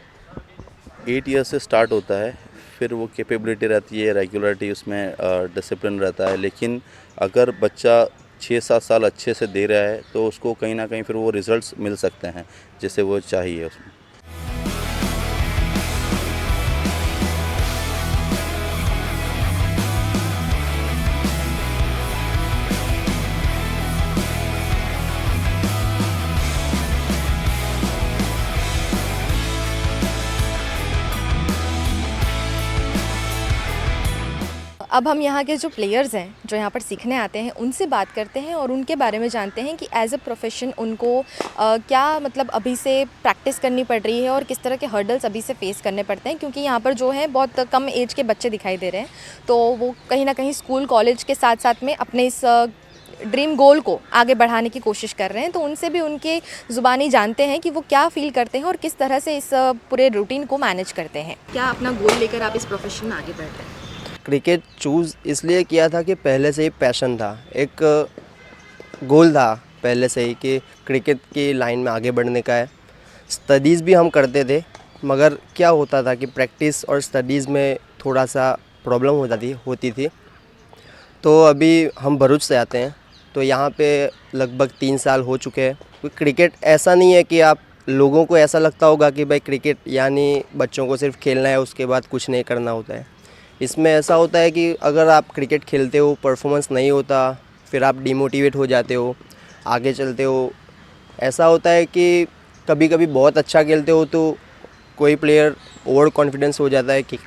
V: 8 ईयर से स्टार्ट होता है, फिर वो कैपेबिलिटी रहती है, रेगुलरिटी उसमें डिसिप्लिन रहता है। लेकिन अगर बच्चा 6-7 साल अच्छे से दे रहा है तो उसको कहीं ना कहीं फिर वो रिजल्ट्स मिल सकते हैं जैसे वो चाहिए उसमें।
U: अब हम यहाँ के जो प्लेयर्स हैं जो यहाँ पर सीखने आते हैं उनसे बात करते हैं और उनके बारे में जानते हैं कि एज अ प्रोफेशन उनको क्या मतलब अभी से प्रैक्टिस करनी पड़ रही है और किस तरह के हर्डल्स अभी से फेस करने पड़ते हैं। क्योंकि यहाँ पर जो है बहुत कम एज के बच्चे दिखाई दे रहे हैं, तो वो कहीं ना कहीं स्कूल कॉलेज के साथ साथ में अपने इस ड्रीम गोल को आगे बढ़ाने की कोशिश कर रहे हैं। तो उनसे भी उनके ज़ुबानी जानते हैं कि वो क्या फ़ील करते हैं और किस तरह से इस पूरे रूटीन को मैनेज करते हैं। क्या अपना गोल लेकर आप इस प्रोफेशन में आगे बढ़ रहे हैं?
B: क्रिकेट चूज़ इसलिए किया था कि पहले से ही पैशन था, एक गोल था पहले से ही कि क्रिकेट की लाइन में आगे बढ़ने का है। स्टडीज़ भी हम करते थे, मगर क्या होता था कि प्रैक्टिस और स्टडीज़ में थोड़ा सा प्रॉब्लम होती थी। तो अभी हम भरूच से आते हैं, तो यहाँ पे लगभग 3 साल हो चुके हैं। क्रिकेट ऐसा नहीं है कि आप लोगों को ऐसा लगता होगा कि भाई क्रिकेट यानी बच्चों को सिर्फ खेलना है, उसके बाद कुछ नहीं करना होता है। इसमें ऐसा होता है कि अगर आप क्रिकेट खेलते हो, परफॉर्मेंस नहीं होता, फिर आप डिमोटिवेट हो जाते हो, आगे चलते हो। ऐसा होता है कि कभी कभी बहुत अच्छा खेलते हो तो कोई प्लेयर ओवर कॉन्फिडेंस हो जाता है कि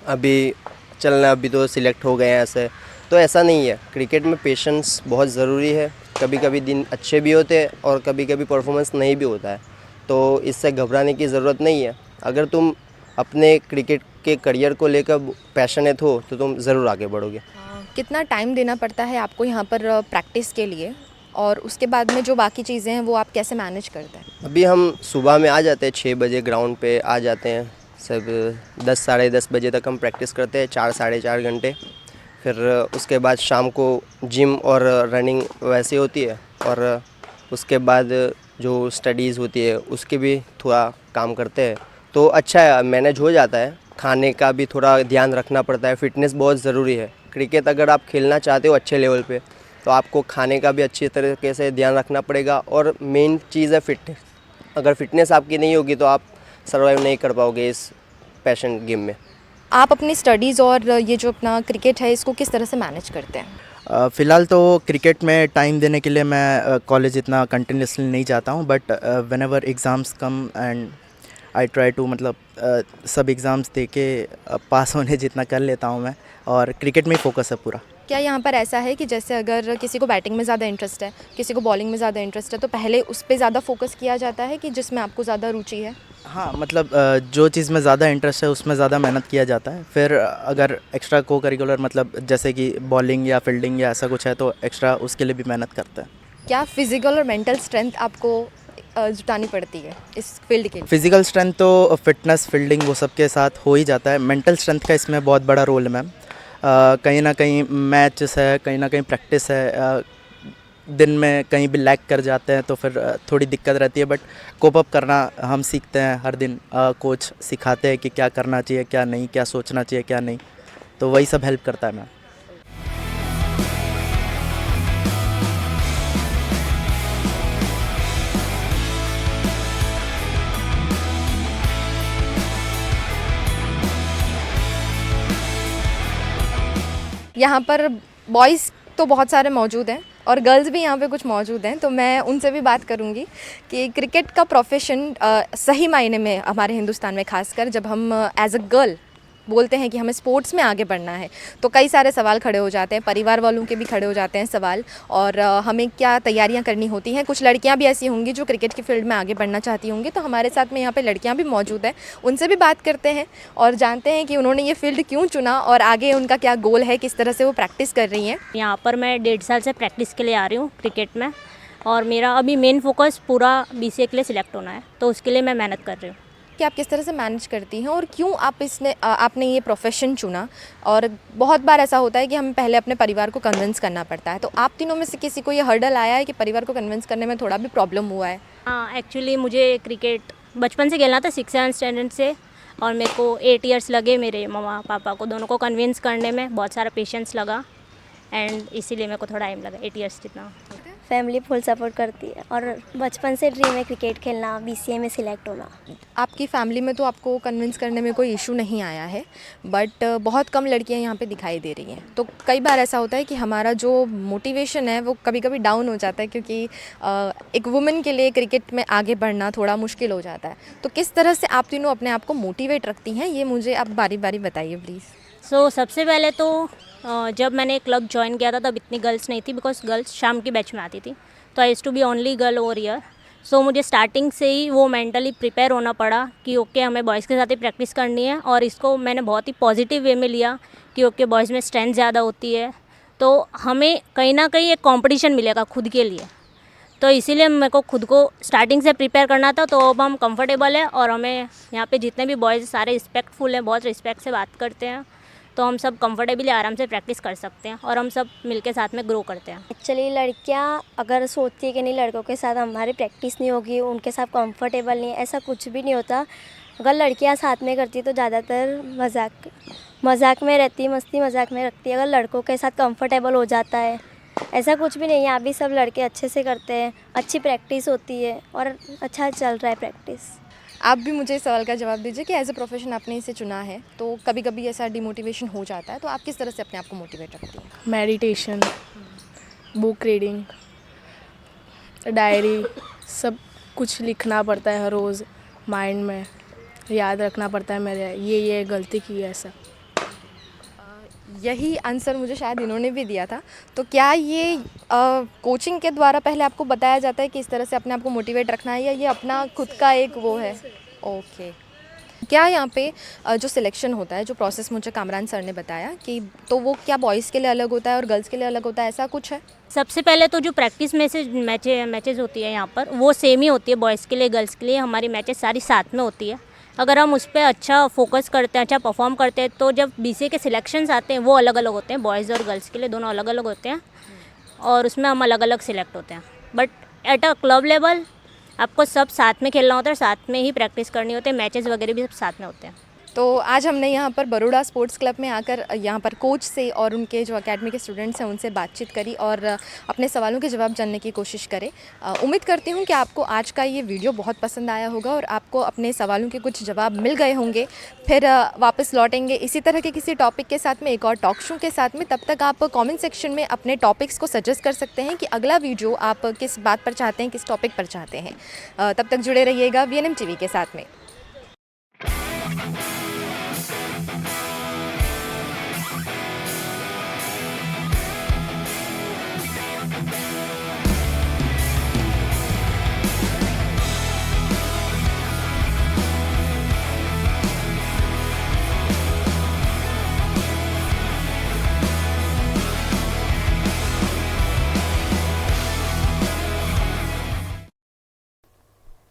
B: अभी चलना, अभी तो सिलेक्ट हो गए हैं ऐसे। तो ऐसा नहीं है, क्रिकेट में पेशेंस बहुत ज़रूरी है। कभी कभी दिन अच्छे भी होते हैं और कभी कभी परफॉर्मेंस नहीं भी होता है, तो इससे घबराने की ज़रूरत नहीं है। अगर तुम अपने क्रिकेट के करियर को लेकर पैशनेट हो तो तुम ज़रूर आगे बढ़ोगे।
U: कितना टाइम देना पड़ता है आपको यहाँ पर प्रैक्टिस के लिए, और उसके बाद में जो बाकी चीज़ें हैं वो आप कैसे मैनेज करते हैं?
B: अभी हम सुबह में आ जाते हैं 6 बजे, ग्राउंड पे आ जाते हैं सब। 10 साढ़े 10 बजे तक हम प्रैक्टिस करते हैं, 4 साढ़े 4 घंटे। फिर उसके बाद शाम को जिम और रनिंग वैसे होती है, और उसके बाद जो स्टडीज़ होती है उसके भी थोड़ा काम करते हैं, तो अच्छा है, मैनेज हो जाता है। खाने का भी थोड़ा ध्यान रखना पड़ता है, फ़िटनेस बहुत ज़रूरी है। क्रिकेट अगर आप खेलना चाहते हो अच्छे लेवल पे तो आपको खाने का भी अच्छी तरीके से ध्यान रखना पड़ेगा, और मेन चीज़ है फिटनेस। अगर फिटनेस आपकी नहीं होगी तो आप सर्वाइव नहीं कर पाओगे इस पैशन गेम में।
U: आप अपनी स्टडीज़ और ये जो अपना क्रिकेट है इसको किस तरह से मैनेज करते हैं?
D: फ़िलहाल तो क्रिकेट में टाइम देने के लिए मैं कॉलेज इतना कंटिन्यूसली नहीं जाता हूँ, but whenever exams come and I try to सब एग्ज़ाम्स दे के पास होने जितना कर लेता हूँ मैं, और क्रिकेट में ही फोकस है पूरा।
U: क्या यहाँ पर ऐसा है कि जैसे अगर किसी को बैटिंग में ज़्यादा इंटरेस्ट है, किसी को बॉलिंग में ज़्यादा इंटरेस्ट है, तो पहले उस पर ज़्यादा फोकस किया जाता है कि जिसमें आपको ज़्यादा रुचि है?
D: हाँ, जो चीज़ में ज़्यादा इंटरेस्ट है उसमें ज़्यादा मेहनत किया जाता है। फिर अगर एक्स्ट्रा को करिकुलर जैसे कि बॉलिंग या फील्डिंग या ऐसा कुछ है तो एक्स्ट्रा उसके लिए भी मेहनत करते हैं।
U: क्या फिज़िकल और मेंटल स्ट्रेंथ आपको जुटानी पड़ती है इस फील्ड के लिए?
D: फिज़िकल स्ट्रेंथ तो फिटनेस, फील्डिंग वो सब के साथ हो ही जाता है। मेंटल स्ट्रेंथ का इसमें बहुत बड़ा रोल है मैम। कहीं ना कहीं मैचेस है, कहीं ना कहीं प्रैक्टिस है, दिन में कहीं भी लैग कर जाते हैं तो फिर थोड़ी दिक्कत रहती है, बट कोप अप करना हम सीखते हैं हर दिन। कोच सिखाते हैं कि क्या करना चाहिए, क्या नहीं, क्या सोचना चाहिए, क्या नहीं, तो वही सब हेल्प करता है मैम।
U: यहाँ पर बॉयज़ तो बहुत सारे मौजूद हैं और गर्ल्स भी यहाँ पे कुछ मौजूद हैं, तो मैं उनसे भी बात करूँगी कि क्रिकेट का प्रोफेशन सही मायने में हमारे हिंदुस्तान में खासकर जब हम एज अ गर्ल बोलते हैं कि हमें स्पोर्ट्स में आगे बढ़ना है तो कई सारे सवाल खड़े हो जाते हैं, परिवार वालों के भी खड़े हो जाते हैं सवाल, और हमें क्या तैयारियां करनी होती हैं। कुछ लड़कियां भी ऐसी होंगी जो क्रिकेट की फील्ड में आगे बढ़ना चाहती होंगी, तो हमारे साथ में यहाँ पे लड़कियां भी मौजूद हैं, उनसे भी बात करते हैं और जानते हैं कि उन्होंने ये फील्ड क्यों चुना और आगे उनका क्या गोल है, किस तरह से वो प्रैक्टिस कर रही हैं।
E: यहाँ पर मैं 1.5 साल से प्रैक्टिस के लिए आ रही हूँ क्रिकेट में, और मेरा अभी मेन फोकस पूरा BCA के लिए सिलेक्ट होना है, तो उसके लिए मैं मेहनत कर रही हूँ।
U: कि आप किस तरह से मैनेज करती हैं और क्यों आपने ये प्रोफेशन चुना? और बहुत बार ऐसा होता है कि हमें पहले अपने परिवार को कन्विंस करना पड़ता है, तो आप तीनों में से किसी को ये हर्डल आया है कि परिवार को कन्विंस करने में थोड़ा भी प्रॉब्लम हुआ है?
E: हाँ, एक्चुअली मुझे क्रिकेट बचपन से खेलना था, 6-7 स्टैंडर्ड से, और मेरे को 8 इयर्स लगे मेरे मम्मा पापा को दोनों को कन्विंस करने में, बहुत सारा पेशेंस लगा, एंड इसीलिए मेरे को थोड़ा टाइम लगा, 8 इयर्स जितना।
W: फैमिली फुल सपोर्ट करती है और बचपन से ड्रीम है क्रिकेट खेलना, BCA में सिलेक्ट होना।
U: आपकी फैमिली में तो आपको कन्विंस करने में कोई इशू नहीं आया है, बट बहुत कम लड़कियां यहाँ पे दिखाई दे रही हैं, तो कई बार ऐसा होता है कि हमारा जो मोटिवेशन है वो कभी कभी डाउन हो जाता है, क्योंकि एक वुमेन के लिए क्रिकेट में आगे बढ़ना थोड़ा मुश्किल हो जाता है। तो किस तरह से आप तीनों अपने आप को मोटिवेट रखती हैं, ये मुझे आप बारी बारी बताइए प्लीज़।
E: सबसे पहले तो जब मैंने क्लब ज्वाइन किया था तब इतनी गर्ल्स नहीं थी, बिकॉज गर्ल्स शाम की बैच में आती थी, तो I used to be only girl over year. So मुझे स्टार्टिंग से ही वो मेंटली प्रिपेयर होना पड़ा कि ओके हमें बॉयज़ के साथ ही प्रैक्टिस करनी है, और इसको मैंने बहुत ही पॉजिटिव वे में लिया कि ओके बॉयज़ में स्ट्रेंथ ज़्यादा होती है, तो हमें कहीं ना कहीं एक कॉम्पिटिशन मिलेगा खुद के लिए, तो इसीलिए मेरे को खुद को स्टार्टिंग से प्रिपेयर करना था। तो अब हम कंफर्टेबल है और हमें यहाँ पे जितने भी बॉयज़ सारे रिस्पेक्टफुल हैं, बहुत रिस्पेक्ट से बात करते हैं, तो हम सब कंफर्टेबली आराम से प्रैक्टिस कर सकते हैं और हम सब मिलके साथ में ग्रो करते हैं।
W: एक्चुअली लड़कियां अगर सोचती है कि नहीं लड़कों के साथ हमारी प्रैक्टिस नहीं होगी, उनके साथ कंफर्टेबल नहीं है, ऐसा कुछ भी नहीं होता। अगर लड़कियां साथ में करती तो ज़्यादातर मजाक में रहती, मस्ती मजाक में रखती है। अगर लड़कों के साथ कंफर्टेबल हो जाता है, ऐसा कुछ भी नहीं है। अभी सब लड़के अच्छे से करते हैं, अच्छी प्रैक्टिस होती है और अच्छा चल रहा है प्रैक्टिस।
U: आप भी मुझे इस सवाल का जवाब दीजिए कि एज ए प्रोफेशन आपने इसे चुना है, तो कभी कभी ऐसा डिमोटिवेशन हो जाता है, तो आप किस तरह से अपने आप को मोटिवेट रखती हैं?
X: मेडिटेशन, बुक रीडिंग, डायरी, सब कुछ लिखना पड़ता है हर रोज़, माइंड में याद रखना पड़ता है मेरे ये गलती की है ऐसा।
U: यही आंसर मुझे शायद इन्होंने भी दिया था। तो क्या ये कोचिंग के द्वारा पहले आपको बताया जाता है कि इस तरह से अपने आप को मोटिवेट रखना है, या ये अपना खुद का एक वो है? ओके, क्या यहाँ पे जो सिलेक्शन होता है, जो प्रोसेस मुझे कामरान सर ने बताया कि तो वो क्या बॉयज़ के लिए अलग होता है और गर्ल्स के लिए अलग होता है, ऐसा कुछ है?
E: सबसे पहले तो जो प्रैक्टिस मैचेस होती है यहाँ पर वो सेम ही होती है, बॉयज़ के लिए गर्ल्स के लिए हमारी मैचेस सारी साथ में होती है। अगर हम उस पर अच्छा फोकस करते हैं, अच्छा परफॉर्म करते हैं, तो जब BCA के सिलेक्शंस आते हैं वो अलग अलग होते हैं, बॉयज़ और गर्ल्स के लिए दोनों अलग अलग होते हैं और उसमें हम अलग अलग सिलेक्ट होते हैं। But at a club level आपको सब साथ में खेलना होता है, साथ में ही प्रैक्टिस करनी होती है, मैचेस वगैरह भी सब साथ में होते हैं।
U: तो आज हमने यहाँ पर बड़ौदा स्पोर्ट्स क्लब में आकर यहाँ पर कोच से और उनके जो एकेडमी के स्टूडेंट्स हैं उनसे बातचीत करी और अपने सवालों के जवाब जानने की कोशिश करें। उम्मीद करती हूँ कि आपको आज का ये वीडियो बहुत पसंद आया होगा और आपको अपने सवालों के कुछ जवाब मिल गए होंगे। फिर वापस लौटेंगे इसी तरह के किसी टॉपिक के साथ में, एक और टॉक शो के साथ में। तब तक आप कॉमेंट सेक्शन में अपने टॉपिक्स को सजेस्ट कर सकते हैं कि अगला वीडियो आप किस बात पर चाहते हैं, किस टॉपिक पर चाहते हैं। तब तक जुड़े रहिएगा VNM TV के साथ में।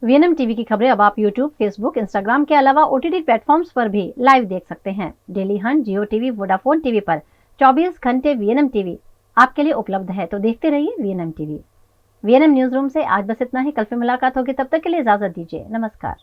A: VNM TV की खबरें अब आप YouTube, Facebook, Instagram के अलावा OTT प्लेटफॉर्म्स पर भी लाइव देख सकते हैं। डेली हंट, जियो TV, वोडाफोन TV पर 24 घंटे VNM TV आपके लिए उपलब्ध है, तो देखते रहिए VNM TV। VNM news room से आज बस इतना ही। कल फिर मुलाकात होगी, तब तक के लिए इजाजत दीजिए। नमस्कार।